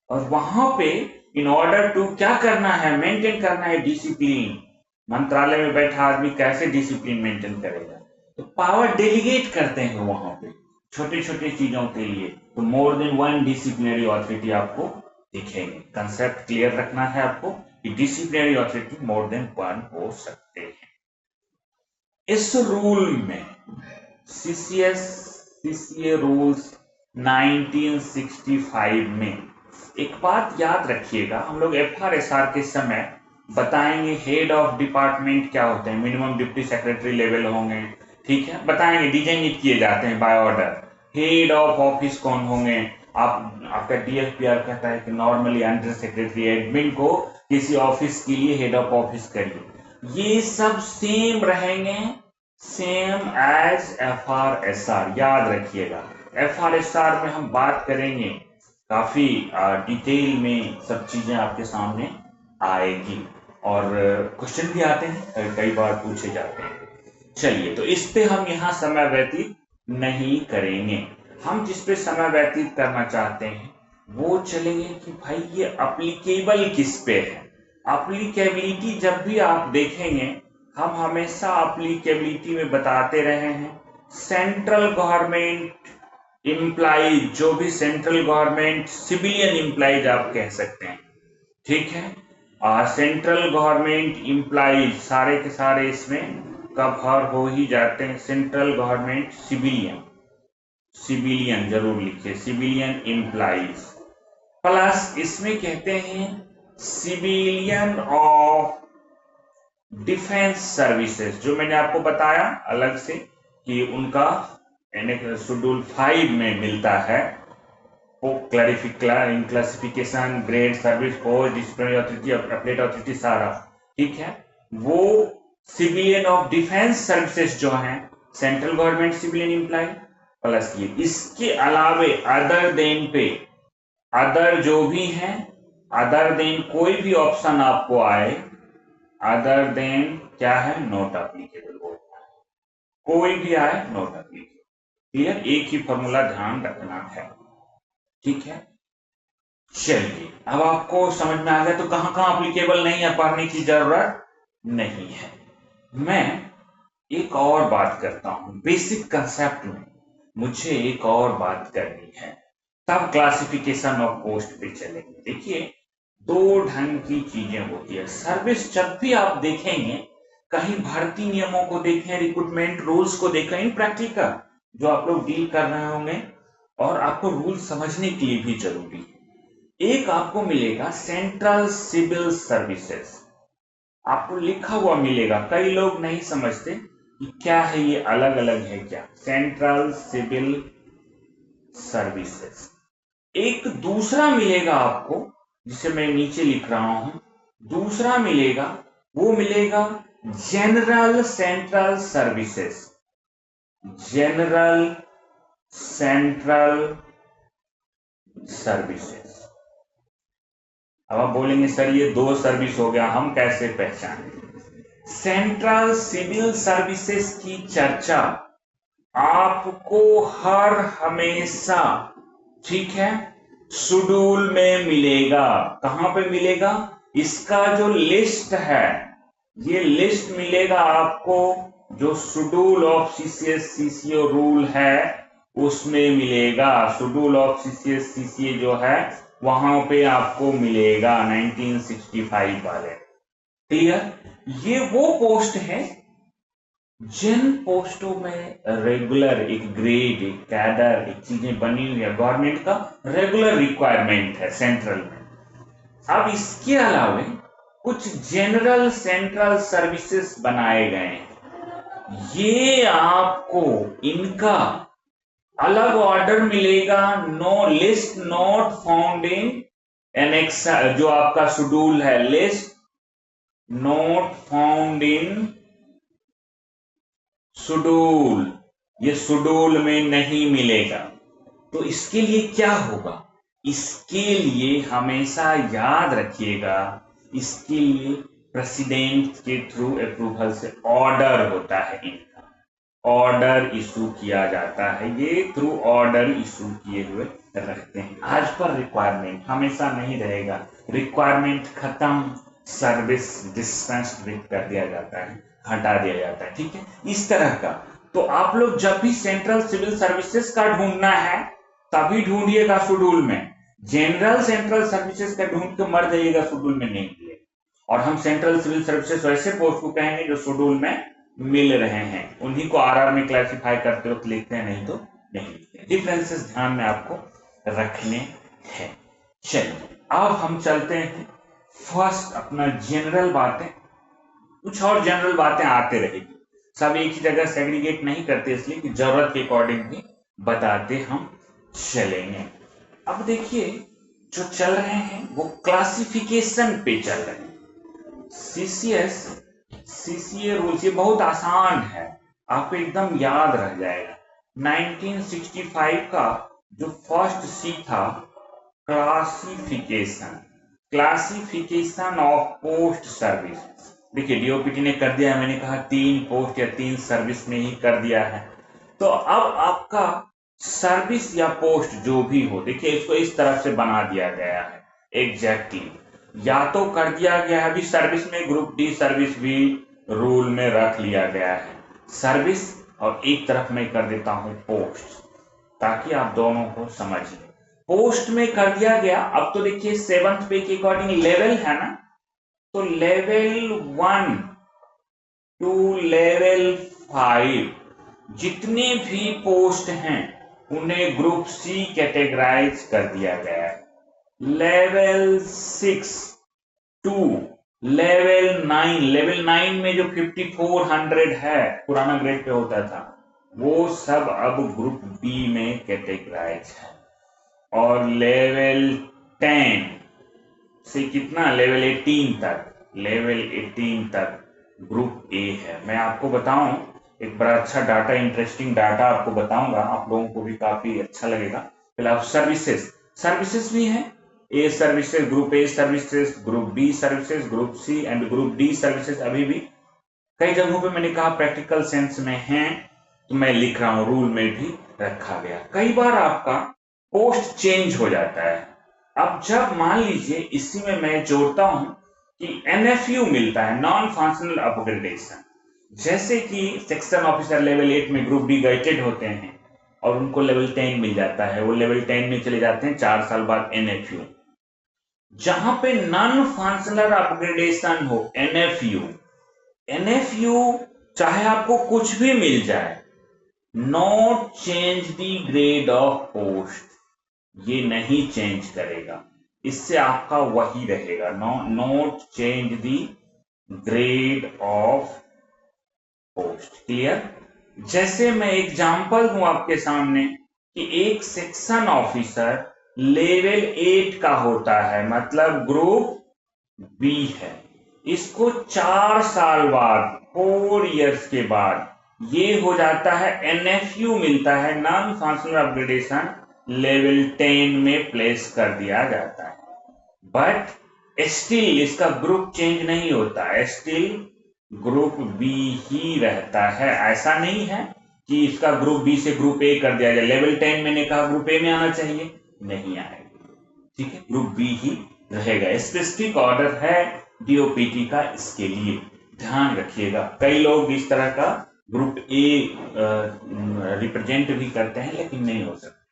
और वहां पे इन ऑर्डर टू क्या करना है, मेंटेन करना है डिसिप्लिन। मंत्रालय में बैठा आदमी कैसे डिसिप्लिन मेंटेन करेगा, तो पावर डेलीगेट करते हैं वहां पे छोटे छोटे चीजों के लिए। तो मोर देन वन डिसिप्लिनरी अथॉरिटी आपको दिखेंगे। कंसेप्ट क्लियर रखना है आपको कि disciplinary authority more than one हो सकते हैं। इस रूल में सीसीए रूल्स 1965 में एक बात याद रखिएगा, हम लोग एफआरएसआर के समय बताएंगे हेड ऑफ डिपार्टमेंट क्या होते हैं, मिनिमम डिप्टी सेक्रेटरी लेवल होंगे, ठीक है, बताएंगे, डिजाइनेट किए जाते हैं by order. Head of office कौन होंगे, आपका डीएफपीआर कहता है कि नॉर्मली अंडर सेक्रेटरी एडमिन को किसी ऑफिस के लिए हेड ऑफ ऑफिस करिए। ये सब सेम रहेंगे, सेम एज एफआरएसआर, याद रखिएगा। एफआरएसआर में हम बात करेंगे, काफी डिटेल में सब चीजें आपके सामने आएगी, और क्वेश्चन भी आते हैं, कई बार पूछे जाते हैं। चलिए, तो इस पे हम यहाँ समय व्यतीत नहीं करेंगे। हम जिस पे समय व्यतीत करना चाहते हैं वो चलेंगे कि भाई ये अप्लीकेबल किस पे है। अप्लीकेबिलिटी जब भी आप देखेंगे, हम हमेशा अप्लीकेबिलिटी में बताते रहे हैं सेंट्रल गवर्नमेंट इम्प्लाइज, जो भी सेंट्रल गवर्नमेंट सिविलियन इम्प्लाइज आप कह सकते हैं, ठीक है, सेंट्रल गवर्नमेंट इम्प्लाइज सारे के सारे इसमें कवर हो ही जाते हैं। सेंट्रल गवर्नमेंट सिविलियन, सिविलियन जरूर लिखिए, सिविलियन इम्प्लाइज, प्लस इसमें कहते हैं सिविलियन ऑफ डिफेंस सर्विसेज, जो मैंने आपको बताया अलग से कि उनका शेड्यूल 5 में मिलता है, वो classification, grade, service code, disciplinary authority, appellate authority, सारा, ठीक है। वो सिविलियन ऑफ डिफेंस सर्विसेज जो हैं, central government civilian imply, plus ये इसके अलावे अदर देन पे, अदर जो भी हैं, अदर देन कोई भी ऑप्शन आपको आए, अदर देन क्या है, नॉट एप्लीकेबल होता है, कोई भी आए नॉट एप्लीकेबल। क्लियर? एक ही फॉर्मूला ध्यान रखना है, ठीक है। चलिए, अब आपको समझ में आ गया तो कहां कहां एप्लीकेबल नहीं है, पढ़ने की जरूरत नहीं है। मैं एक और बात करता हूं, बेसिक कंसेप्ट में मुझे एक और बात करनी है, तब क्लासिफिकेशन ऑफ पोस्ट पे चलेंगे। देखिए, दो ढंग की चीजें होती है सर्विस। जब भी आप देखेंगे, कहीं भर्ती नियमों को देखें, रिक्रूटमेंट रूल्स को देखें, इन प्रैक्टिकल जो आप लोग डील कर रहे होंगे, और आपको रूल समझने के लिए भी जरूरी है। एक आपको मिलेगा सेंट्रल सिविल सर्विसेज, आपको लिखा हुआ मिलेगा। कई लोग नहीं समझते कि क्या है ये, अलग अलग है क्या। Central civil services. एक दूसरा मिलेगा आपको, जिसे मैं नीचे लिख रहा हूं, दूसरा मिलेगा, वो मिलेगा general central services. General central services. अब आप बोलेंगे सर ये दो सर्विस हो गया, हम कैसे पहचानें? सेंट्रल सिविल सर्विसेज की चर्चा आपको हर हमेशा, ठीक है, शेड्यूल में मिलेगा। कहां पे मिलेगा? इसका जो लिस्ट है, ये लिस्ट मिलेगा आपको, जो schedule of CCS CCA rule है उसमें मिलेगा। शेड्यूल ऑफ सीसीएस सीसीए जो है वहां पे आपको मिलेगा 1965 वाले। क्लियर? ये वो पोस्ट है जिन पोस्टों में रेगुलर एक ग्रेड, एक कैडर, एक चीजें बनी हुई है, गवर्नमेंट का रेगुलर रिक्वायरमेंट है सेंट्रल में। अब इसके अलावा कुछ जनरल सेंट्रल सर्विसेज बनाए गए हैं, ये आपको इनका अलग ऑर्डर मिलेगा। No list not found in annex, जो आपका शेड्यूल है, list not found in schedule, ये शेड्यूल में नहीं मिलेगा। तो इसके लिए क्या होगा? इसके लिए हमेशा याद रखिएगा, इसके लिए प्रेसिडेंट के थ्रू अप्रूवल से ऑर्डर होता है, इनका ऑर्डर इशू किया जाता है, ये थ्रू ऑर्डर इशू किए हुए रखते हैं। आज पर रिक्वायरमेंट हमेशा नहीं रहेगा, रिक्वायरमेंट खत्म, सर्विस डिस्पेंस कर दिया जाता है, हटा दिया जाता है, ठीक है, इस तरह का। तो आप लोग जब भी सेंट्रल सिविल सर्विसेज का ढूंढना है तभी ढूंढिएगा शेड्यूल में। जनरल सेंट्रल सर्विसेज का ढूंढ के मर जाइएगा, शेड्यूल में नहीं मिलेगा। और हम सेंट्रल सिविल सर्विसेज वैसे पोस्ट को कहेंगे जो शेड्यूल में मिल रहे हैं, उन्हीं को आरआर में क्लासिफाई करते वक्त लिखते हैं, नहीं तो नहीं लिखते। डिफरेंसेस ध्यान में आपको रखने हैं। चलिए अब हम चलते हैं फर्स्ट अपना जनरल बातें, कुछ और जनरल बातें आते रहेगी, सब एक ही जगह सेग्रीगेट नहीं करते, इसलिए कि जरूरत के अकॉर्डिंग भी बताते हम चलेंगे। अब देखिए, जो चल रहे हैं वो क्लासिफिकेशन पे चल रहे हैं। सीसीएस सीसीए रूल्स, ये बहुत आसान है, आपको एकदम याद रह जाएगा। 1965 का जो फर्स्ट सी था, classification, classification of post service. देखिए डीओपीटी ने कर दिया है, मैंने कहा 3 पोस्ट या 3 सर्विस में ही कर दिया है। तो अब आपका सर्विस या पोस्ट जो भी हो, देखिए इसको इस तरह से बना दिया गया है एग्जैक्टली, या तो कर दिया गया है अभी सर्विस में, ग्रुप डी सर्विस भी रूल में रख लिया गया है सर्विस, और एक तरफ मैं कर देता हूं पोस्ट, ताकि आप दोनों को समझ लें। पोस्ट में कर दिया गया। अब तो देखिए 7th पे के अकॉर्डिंग लेवल है ना, तो लेवल 1 टू लेवल 5 जितने भी पोस्ट हैं उन्हें ग्रुप सी कैटेगराइज कर दिया गया है। लेवल 6 टू लेवल 9, लेवल 9 में जो 5400 है, पुराना ग्रेड पे होता था, वो सब अब ग्रुप बी में कैटेगराइज है। और लेवल 10 से कितना, लेवल 18 तक, लेवल 18 तक ग्रुप ए है। मैं आपको बताऊं एक बड़ा अच्छा डाटा, इंटरेस्टिंग डाटा आपको बताऊंगा, आप लोगों को भी काफी अच्छा लगेगा। पहले आप सर्विसेज भी है, A services, group A services, group B services, group C and group D services. अभी भी कई जगहों पे मैंने कहा प्रैक्टिकल सेंस में है, तो मैं लिख रहा हूं, रूल में भी रखा गया। कई बार आपका पोस्ट चेंज हो जाता है। अब जब मान लीजिए इसी में मैं जोड़ता हूं कि NFU मिलता है, नॉन फंक्शनल अपग्रेडेशन। जैसे कि सेक्शन ऑफिसर लेवल 8 में ग्रुप बी गजेटेड होते हैं और उनको लेवल 10 मिल जाता है, वो लेवल 10 में चले जाते हैं 4 साल बाद NFU। जहां पे नॉन फंक्शनल अपग्रेडेशन हो, NFU चाहे आपको कुछ भी मिल जाए, not change the grade of post, ये नहीं चेंज करेगा, इससे आपका वही रहेगा, not change the grade of post. Clear? जैसे मैं एग्जांपल दूं आपके सामने कि एक सेक्शन ऑफिसर लेवल 8 का होता है, मतलब ग्रुप बी है, इसको 4 साल बाद, 4 इयर्स के बाद ये हो जाता है, NFU मिलता है, नॉन फंक्शनल अपग्रेडेशन, लेवल 10 में प्लेस कर दिया जाता है। बट स्टिल इसका ग्रुप चेंज नहीं होता, स्टिल ग्रुप बी ही रहता है। ऐसा नहीं है कि इसका ग्रुप बी से ग्रुप ए कर दिया जाए, लेवल 10 मैंने कहा ग्रुप ए में आना चाहिए, नहीं आएगा, ठीक है, ग्रुप बी ही रहेगा। स्पेसिफिक ऑर्डर है DOPT का, इसके लिए ध्यान रखिएगा। कई लोग इस तरह का ग्रुप ए रिप्रेजेंट भी करते हैं, लेकिन नहीं हो सकता।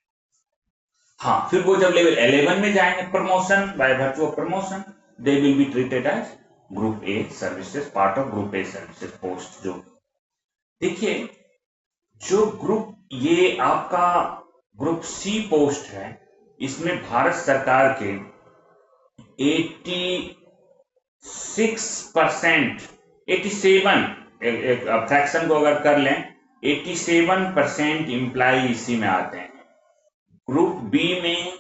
हाँ, फिर वो जब लेवल 11 में जाएंगे, promotion, by virtue of promotion they will be treated age group A services, part of group A services post. जो देखिए, जो ग्रुप ये आपका ग्रुप सी पोस्ट है, इसमें भारत सरकार के 86%, 87, फ्रैक्शन को अगर कर लें, 87% इंप्लाई इसी में आते हैं। ग्रुप बी में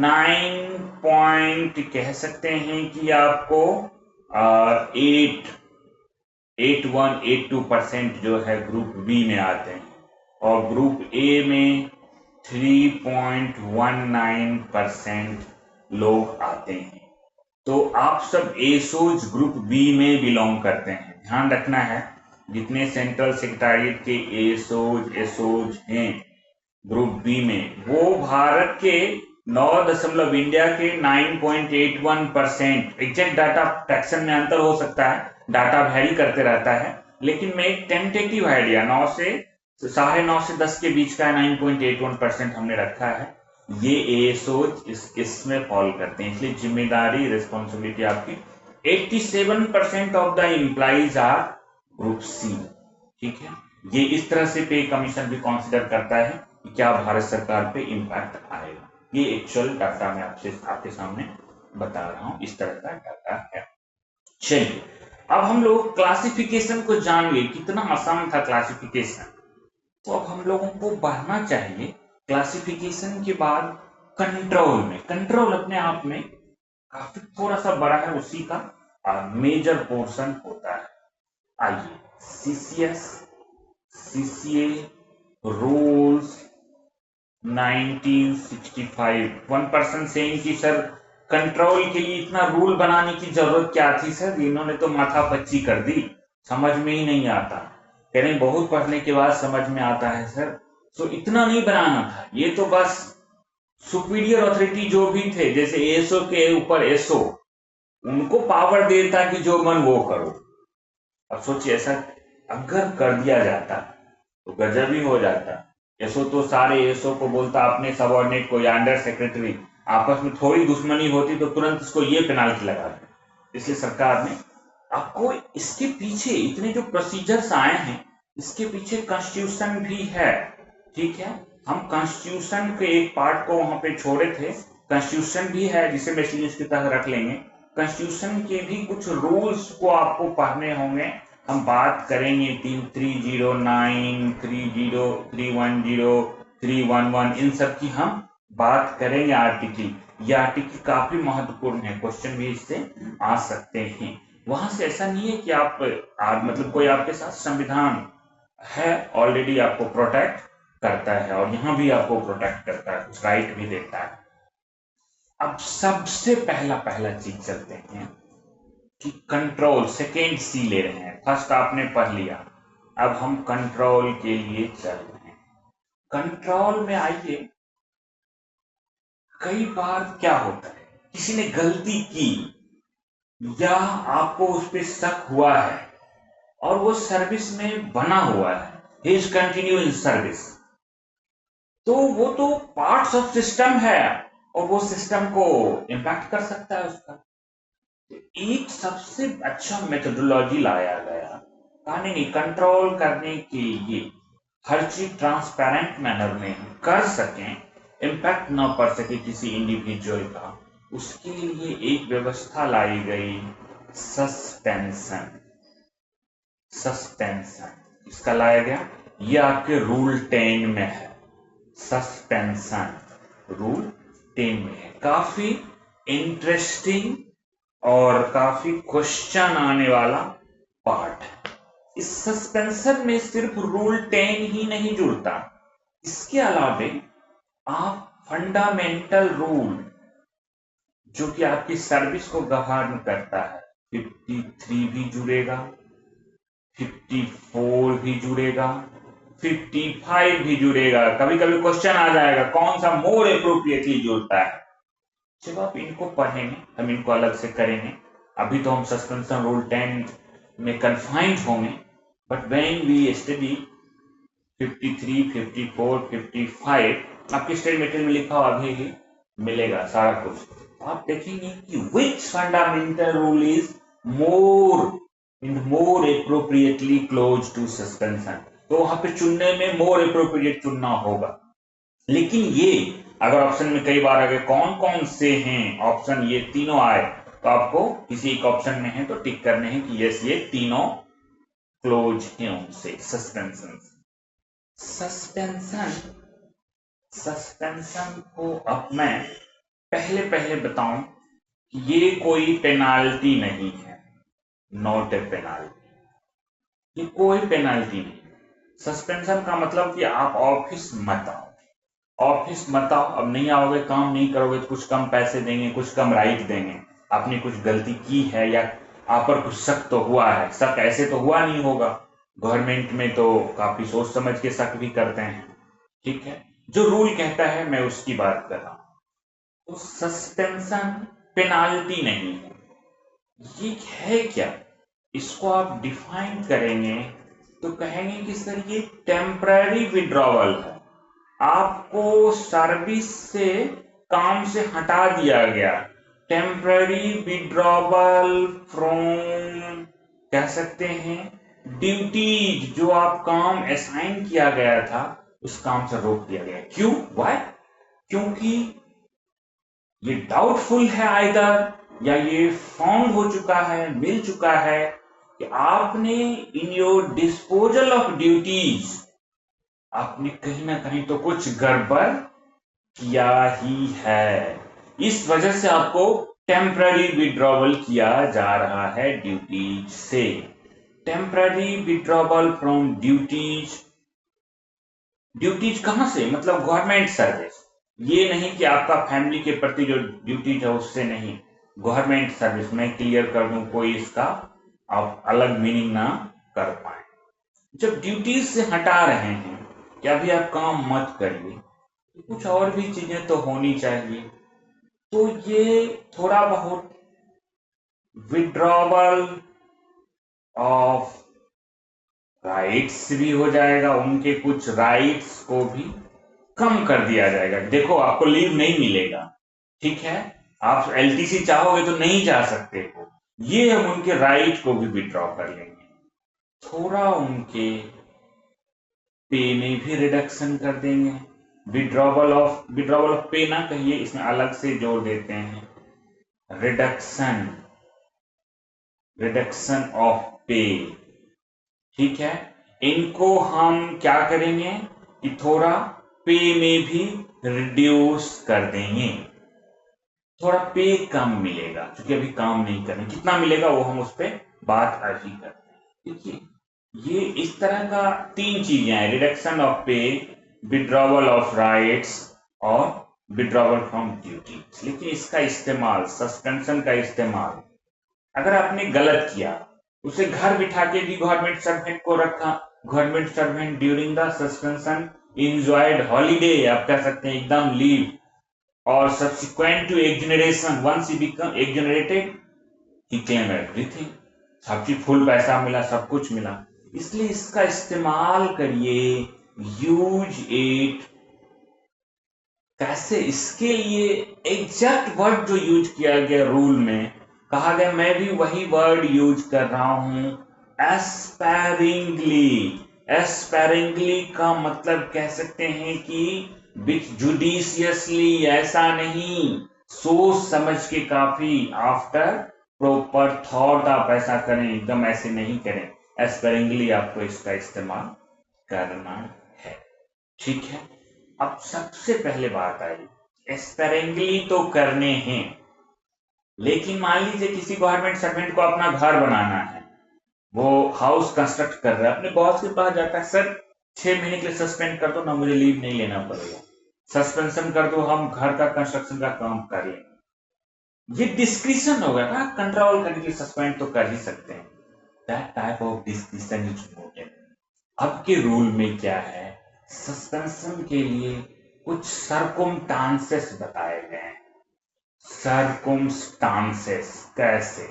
9 पॉइंट कह सकते हैं कि आपको 81-82% जो है ग्रुप बी में आते हैं, और ग्रुप ए में 3.19% लोग आते हैं। तो आप सब एसोज ग्रुप बी में बिलोंग करते हैं। ध्यान रखना है, जितने सेंट्रल सेक्रेटरीट के एसोज हैं ग्रुप बी में, वो भारत के 9 इंडिया के 9.81%। एग्जैक्ट डाटा फ्रैक्शन में अंतर हो सकता है, डाटा वेरी करते रहता है, लेकिन मैं एक टेंटेटिव आइडिया 9 से 9.5 से 10 के बीच का 9.81% हमने रखा है। ये एसोज इसमें फॉल करते हैं, इसलिए जिम्मेदारी, रिस्पॉन्सिबिलिटी आपकी। 87% of the employees are group C, ठीक है। ये इस तरह से पे कमीशन भी कंसीडर करता है कि क्या भारत सरकार पे इंपैक्ट आएगा। ये एक्चुअल डाटा मैं आपके सामने बता रहा हूं, इस तरह का डाटा है। चलिए, अब हम लोग क्लासिफिकेशन को जान गए, कितना आसान था क्लासिफिकेशन। तो अब हम लोगों को बढ़ना चाहिए क्लासिफिकेशन के बाद कंट्रोल में। कंट्रोल अपने आप में काफी थोड़ा सा बड़ा है, उसी का मेजर पोर्शन होता है। आइए, CCS, CCA rules 1965। One person saying कि सर कंट्रोल के लिए इतना रूल बनाने की जरूरत क्या थी सर, इन्होंने तो माथा पच्ची कर दी, समझ में ही नहीं आता। कह रहे बहुत पढ़ने के बाद समझ में आता है सर, तो इतना नहीं बनाना था, ये तो बस सुपीरियर अथॉरिटी जो भी थे, जैसे एसओ के ऊपर एसओ, उनको पावर देता कि जो मन वो करो। अब सोचिए, ऐसा अगर कर दिया जाता तो गजब ही हो जाता। एसओ तो सारे एसओ को बोलता अपने सबऑर्डिनेट को या अंडर सेक्रेटरी, आपस में थोड़ी दुश्मनी होती तो तुरंत इसको ये पेनाल्टी लगा दे। इसलिए सरकार ने आपको, इसके पीछे इतने जो प्रोसीजर्स आए हैं, इसके पीछे कॉन्स्टिट्यूशन भी है, ठीक है। हम कॉन्स्टिट्यूशन के एक पार्ट को वहां पे छोड़े थे, कॉन्स्टिट्यूशन भी है जिसे मेसिलियंस की तरह रख लेंगे। कॉन्स्टिट्यूशन के भी कुछ रूल्स को आपको पढ़ने होंगे, हम बात करेंगे 309, 30, 310, 311, इन सब की हम बात करेंगे आर्टिकल। ये आर्टिकल काफी महत्वपूर्ण है, क्वेश्चन भी इससे आ सकते हैं। वहां से ऐसा नहीं है कि आप मतलब कोई आपके साथ संविधान है ऑलरेडी, आपको प्रोटेक्ट करता है, और यहाँ भी आपको प्रोटेक्ट करता है, कुछ राइट भी देता है। अब सबसे पहला चीज चलते हैं कि कंट्रोल, सेकेंड सी ले रहे हैं, फर्स्ट आपने पढ़ लिया, अब हम कंट्रोल के लिए चल रहे हैं। कंट्रोल में आइए, कई बार क्या होता है, किसी ने गलती की, या आपको उस पर शक हुआ है और वो सर्विस में बना हुआ है, he is continue in service, तो वो तो पार्ट्स ऑफ सिस्टम है और वो सिस्टम को इम्पैक्ट कर सकता है उसका। तो एक सबसे अच्छा मेथोडोलॉजी लाया गया, कहा नहीं कंट्रोल करने के लिए हर चीज ट्रांसपेरेंट मैनर में कर सकें, इम्पैक्ट ना पड़ सके किसी इंडिविजुअल का, उसके लिए एक व्यवस्था लाई गई, सस्पेंशन। सस्पेंशन इसका लाया गया, ये आपके रूल 10 में है, सस्पेंशन रूल 10 में है। काफी इंटरेस्टिंग और काफी क्वेश्चन आने वाला पार्ट है। इस सस्पेंशन में सिर्फ रूल 10 ही नहीं जुड़ता, इसके अलावे आप फंडामेंटल रूल जो कि आपकी सर्विस को गवर्न करता है, 53 भी जुड़ेगा, 54 भी जुड़ेगा, 55 भी जुड़ेगा। कभी कभी क्वेश्चन आ जाएगा कौन सा मोर एप्रोप्रिएटली जुड़ता है। जब आप इनको पढ़ेंगे, हम इनको अलग से करेंगे, अभी तो हम सस्पेंशन रूल 10 में कन्फाइंड होंगे, बट व्हेन वी स्टडी 53, 54, 55 आपके स्टडी मटेरियल में लिखा हुआ अभी ही मिलेगा सारा कुछ। आप देखेंगे कि which fundamental rule is more appropriately close to suspension, तो वहां पे चुनने में मोर एप्रोप्रिएट चुनना होगा। लेकिन ये अगर ऑप्शन में कई बार अगर कौन कौन से हैं ऑप्शन, ये तीनों आए तो आपको किसी एक ऑप्शन में है तो टिक करने हैं कि यस ये तीनों क्लोज हैं उनसे। सस्पेंशन सस्पेंशन सस्पेंशन को अब मैं पहले बताऊं कि ये कोई पेनाल्टी नहीं है, नॉट ए पेनाल्टी, ये कोई पेनाल्टी नहीं। सस्पेंशन का मतलब कि आप ऑफिस मत आओ, ऑफिस मत आओ, अब नहीं आओगे, काम नहीं करोगे तो कुछ कम पैसे देंगे, कुछ कम राइट देंगे, आपने कुछ गलती की है या आप पर कुछ शक तो हुआ है, शक ऐसे तो हुआ नहीं होगा, गवर्नमेंट में तो काफी सोच समझ के शक भी करते हैं, ठीक है, जो रूल कहता है मैं उसकी बात कर रहा हूं। तो सस्पेंशन पेनाल्टी नहीं है, ये है क्या, इसको आप डिफाइन करेंगे तो कहेंगे कि सर ये टेम्पररी विड्रॉवल है, आपको सर्विस से काम से हटा दिया गया, टेम्पररी विड्रॉवल फ्रॉम कह सकते हैं ड्यूटीज, जो आप काम असाइन किया गया था उस काम से रोक दिया गया। क्यों, वाई, क्योंकि ये डाउटफुल है आइदर, या ये फाउंड हो चुका है, मिल चुका है कि आपने in your disposal of duties आपने कहीं ना कहीं तो कुछ गड़बड़ किया ही है, इस वजह से आपको टेम्पररी विड्रॉवल किया जा रहा है ड्यूटीज से। Temporary withdrawal from duties, duties कहां से, मतलब गवर्नमेंट सर्विस, ये नहीं कि आपका फैमिली के प्रति जो ड्यूटीज है उससे नहीं, गवर्नमेंट सर्विस में क्लियर कर दूं, कोई इसका आप अलग मीनिंग ना कर पाए। जब ड्यूटीज से हटा रहे हैं कि अभी आप काम मत करिए, तो कुछ और भी चीजें तो होनी चाहिए, तो ये थोड़ा बहुत विड्रॉवल ऑफ राइट्स भी हो जाएगा, उनके कुछ राइट्स को भी कम कर दिया जाएगा। देखो आपको लीव नहीं मिलेगा, ठीक है, आप एलटीसी चाहोगे तो नहीं जा सकते हो, ये हम उनके राइट को भी विड्रॉ कर लेंगे, थोड़ा उनके पे में भी रिडक्शन कर देंगे, विड्रॉवल ऑफ पे ना कहिए, इसमें अलग से जोड़ देते हैं, रिडक्शन ऑफ पे, ठीक है, इनको हम क्या करेंगे कि थोड़ा पे में भी रिड्यूस कर देंगे, थोड़ा पे कम मिलेगा क्योंकि अभी काम नहीं करना, कितना मिलेगा वो हम उस पर बात अभी करते हैं। देखिए ये इस तरह का तीन चीजें हैं, रिडक्शन ऑफ पे, विड्रॉवल ऑफ राइट्स और विड्रॉवल फ्रॉम ड्यूटीज। लेकिन इसका इस्तेमाल, सस्पेंशन का इस्तेमाल अगर आपने गलत किया, उसे घर बिठा के भी गवर्नमेंट सर्वेंट को रखा, government servant during the suspension enjoyed holiday, आप कह सकते हैं एकदम लीव, और subsequent to exoneration once he become exonerated he claim everything, सब चीज फुल पैसा मिला, सब कुछ मिला, इसलिए इसका इस्तेमाल करिए, यूज इट। कैसे? इसके लिए एग्जैक्ट वर्ड जो यूज किया गया रूल में, कहा गया, मैं भी वही वर्ड यूज कर रहा हूं, एस्पैरिंगली। एस्पैरिंगली का मतलब कह सकते हैं कि विच जुडिशियसली, ऐसा नहीं, सोच समझ के, काफी आफ्टर प्रॉपर थॉट आप ऐसा करें, एकदम ऐसे नहीं करें। एस्पैरिंगली आपको इसका इस्तेमाल करना है, ठीक है। अब सबसे पहले बात आई, एस्पैरिंगली तो करने हैं, लेकिन मान लीजिए किसी गवर्नमेंट सर्वेंट को अपना घर बनाना है, वो हाउस कंस्ट्रक्ट कर रहा है, अपने बॉस के पास जाता है, सर 6 महीने के लिए सस्पेंड कर दो ना, मुझे लीव नहीं लेना पड़ेगा, सस्पेंशन कर दो, हम घर का कंस्ट्रक्शन का काम कर लेंगे। ये डिस्क्रिशन होगा ना, कंट्रोल करने के लिए सस्पेंड तो कर ही सकते हैं। That type of discretion is noted. अब के रूल में क्या है, सस्पेंशन के लिए कुछ सर्कुमस्टांसेस बताए गए हैं। सर्कुमस्टांसेस कैसे?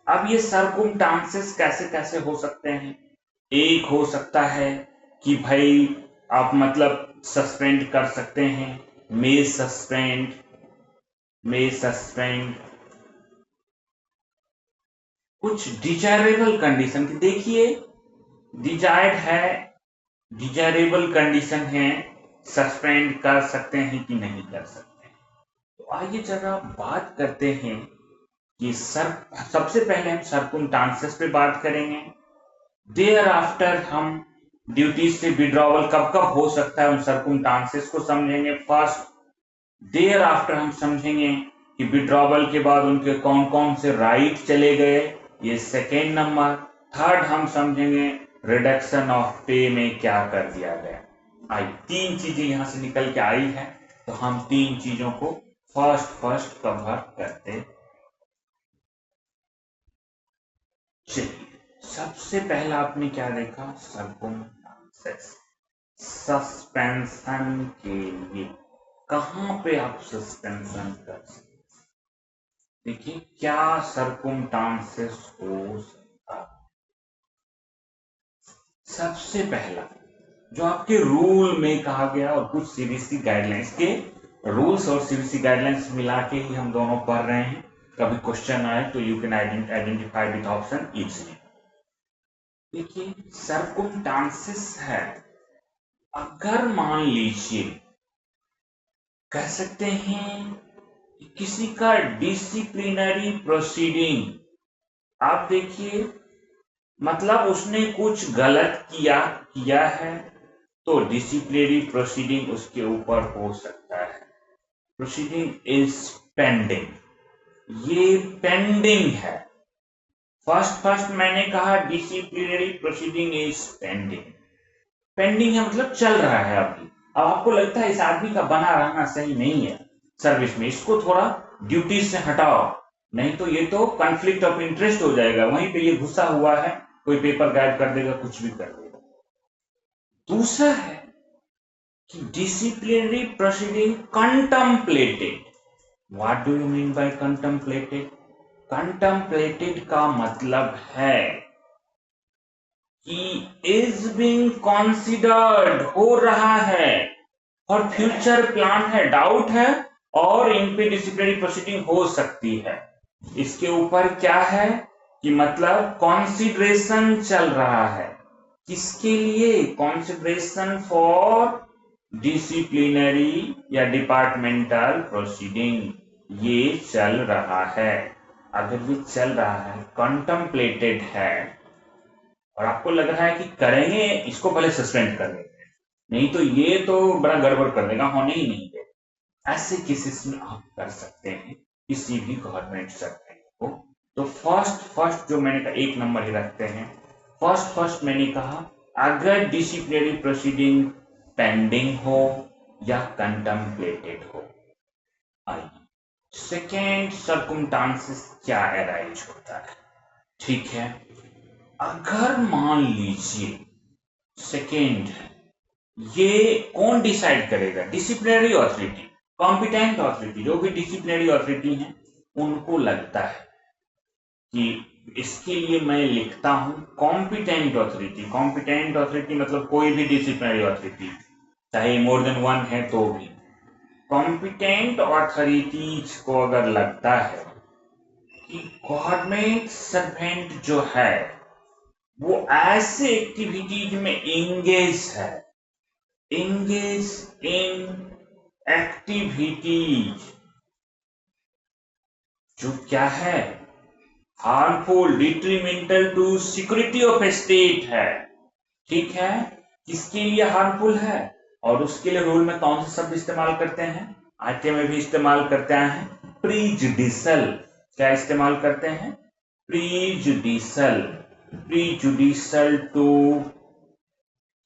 अब ये सर्कुमस्टांसेस कैसे कैसे हो सकते हैं? एक हो सकता है कि भाई आप मतलब सस्पेंड कर सकते हैं, मे सस्पेंड, मे सस्पेंड कुछ डिजायरेबल कंडीशन की। देखिए, डिजायर्ड है, डिजायरेबल कंडीशन है, सस्पेंड कर सकते हैं कि नहीं कर सकते हैं। तो आइए जरा बात करते हैं कि सबसे पहले हम सर्कुमस्टांसेस पे बात करेंगे, देयर आफ्टर हम ड्यूटीज से विड्रॉवल कब कब हो सकता है उन सर्कुमस्टांसेस को समझेंगे। फर्स्ट, देयर आफ्टर हम समझेंगे कि विड्रॉवल के बाद उनके कौन कौन से राइट चले गए, ये सेकेंड नंबर। थर्ड, हम समझेंगे रिडक्शन ऑफ पे में क्या कर दिया गया। आई तीन चीजें यहां से निकल के आई है, तो हम तीन चीजों को फर्स्ट कवर करते। चलिए, सबसे पहला आपने क्या देखा, सर्कुमस्टांसेस। सस्पेंशन के लिए कहां पे आप सस्पेंशन कर सकते? देखिए, क्या सर्कुमस्टांसेस हो सकता। सबसे पहला जो आपके रूल में कहा गया, और कुछ सीबीएसई गाइडलाइंस के रूल्स और सीबीएसई गाइडलाइंस मिला के ही हम दोनों पढ़ रहे हैं, कभी क्वेश्चन आए तो you can identify with option easily. देखिए, सर्कुमस्टांसेस है, अगर मान लीजिए कह सकते हैं किसी का डिसिप्लिनरी प्रोसीडिंग, आप देखिए मतलब उसने कुछ गलत किया है, तो डिसिप्लिनरी प्रोसीडिंग उसके ऊपर हो सकता है। प्रोसीडिंग इज पेंडिंग, ये पेंडिंग है। फर्स्ट मैंने कहा disciplinary proceeding is pending. Pending है मतलब चल रहा है अभी। अब आपको लगता है इस आदमी का बना रहना सही नहीं है सर्विस में, इसको थोड़ा ड्यूटी से हटाओ, नहीं तो ये तो कॉन्फ्लिक्ट ऑफ इंटरेस्ट हो जाएगा, वहीं पे ये घुसा हुआ है, कोई पेपर गायब कर देगा, कुछ भी कर देगा। दूसरा है कि disciplinary proceeding contemplated. What do you mean by contemplated? Contemplated का मतलब है कि इज बीइंग कंसीडर्ड, हो रहा है, और फ्यूचर प्लान है, डाउट है, और इन पे डिसिप्लिनरी प्रोसीडिंग हो सकती है। इसके ऊपर क्या है कि मतलब कंसीडरेशन चल रहा है, किसके लिए? कंसीडरेशन फॉर डिसिप्लिनरी या डिपार्टमेंटल प्रोसीडिंग, ये चल रहा है। अगर ये चल रहा है, कंटेम्पलेटेड है, और आपको लग रहा है कि करेंगे इसको, पहले सस्पेंड कर लेते हैं, नहीं तो ये तो बड़ा गड़बड़ कर देगा, होने ही नहीं दे, ऐसे केसेस में आप कर सकते हैं किसी भी गवर्नमेंट सर्वेंट को। तो फर्स्ट जो मैंने कहा, एक नंबर ही रखते हैं। फर्स्ट मैंने कहा अगर डिसिप्लिनरी प्रोसीडिंग पेंडिंग हो या कंटेम्पलेटेड हो। आइए, सेकेंड सर्कुमस्टांसेस क्या अराइज होता है, ठीक है। अगर मान लीजिए सेकेंड, ये कौन डिसाइड करेगा? डिसिप्लिनरी ऑथोरिटी, कॉम्पिटेंट ऑथोरिटी, जो भी डिसिप्लिनरी ऑथोरिटी है, उनको लगता है कि इसके लिए मैं लिखता हूं कॉम्पिटेंट ऑथोरिटी। कॉम्पिटेंट ऑथोरिटी मतलब कोई भी डिसिप्लिनरी ऑथोरिटी, चाहे मोर देन वन है तो भी। कॉम्पिटेंट ऑथोरिटीज को अगर लगता है कि गवर्नमेंट सर्वेंट जो है वो ऐसे एक्टिविटीज में इंगेज है, engage in activities जो क्या है, harmful, detrimental to security of state है, ठीक है, किसके लिए हार्मफुल है, और उसके लिए रूल में कौन से शब्द इस्तेमाल करते हैं, आरटीए में भी इस्तेमाल करते हैं, प्रीजुडिशल। क्या इस्तेमाल करते हैं, प्रीजुडिशल, प्रीजुडिशल टू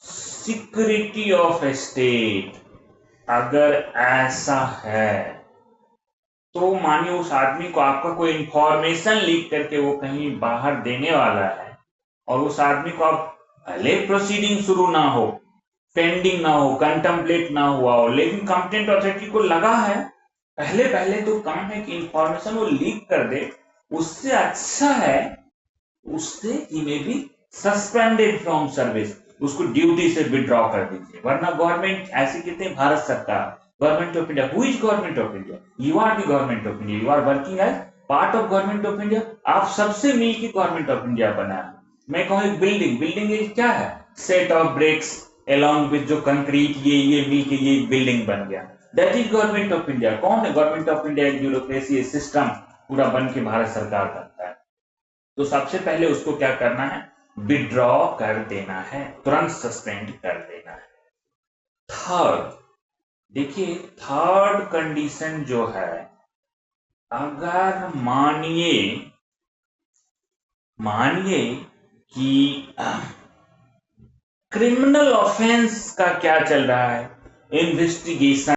सिक्योरिटी ऑफ स्टेट। अगर ऐसा है तो मानिए उस आदमी को आपका कोई इंफॉर्मेशन लीक करके वो कहीं बाहर देने वाला है, और उस आदमी को आप भले प्रोसीडिंग शुरू ना हो, पेंडिंग ना हो, कंटेम्पलेट ना हुआ हो, लेकिन कंप्लेंट अथॉरिटी को लगा है पहले पहले तो काम है कि इंफॉर्मेशन वो लीक कर दे, उससे अच्छा है उससे ही में भी सस्पेंडेड फ्रॉम सर्विस, उसको ड्यूटी से विड्रॉ कर दीजिए। वरना गवर्नमेंट ऐसे कहते हैं, भारत सरकार, government of India, who is government of India, you are the government of India, you are working as part of government of India, आप सबसे मिलकर गवर्नमेंट ऑफ इंडिया बना है। मैं कहूँ एक बिल्डिंग, बिल्डिंग क्या है, set of BRICS along with जो कंक्रीट ये मिलके ये बिल्डिंग बन गया, that is government of India. कौन है गवर्नमेंट ऑफ इंडिया, एक ब्यूरोक्रेसी सिस्टम पूरा बन के भारत सरकार बनता है। तो सबसे पहले उसको क्या करना है, विड्रॉ कर देना है, तुरंत सस्पेंड कर देना है। थर्ड, देखिए थर्ड कंडीशन जो है, अगर मानिए कि क्रिमिनल ऑफेंस का क्या चल रहा है, इन्वेस्टिगेशन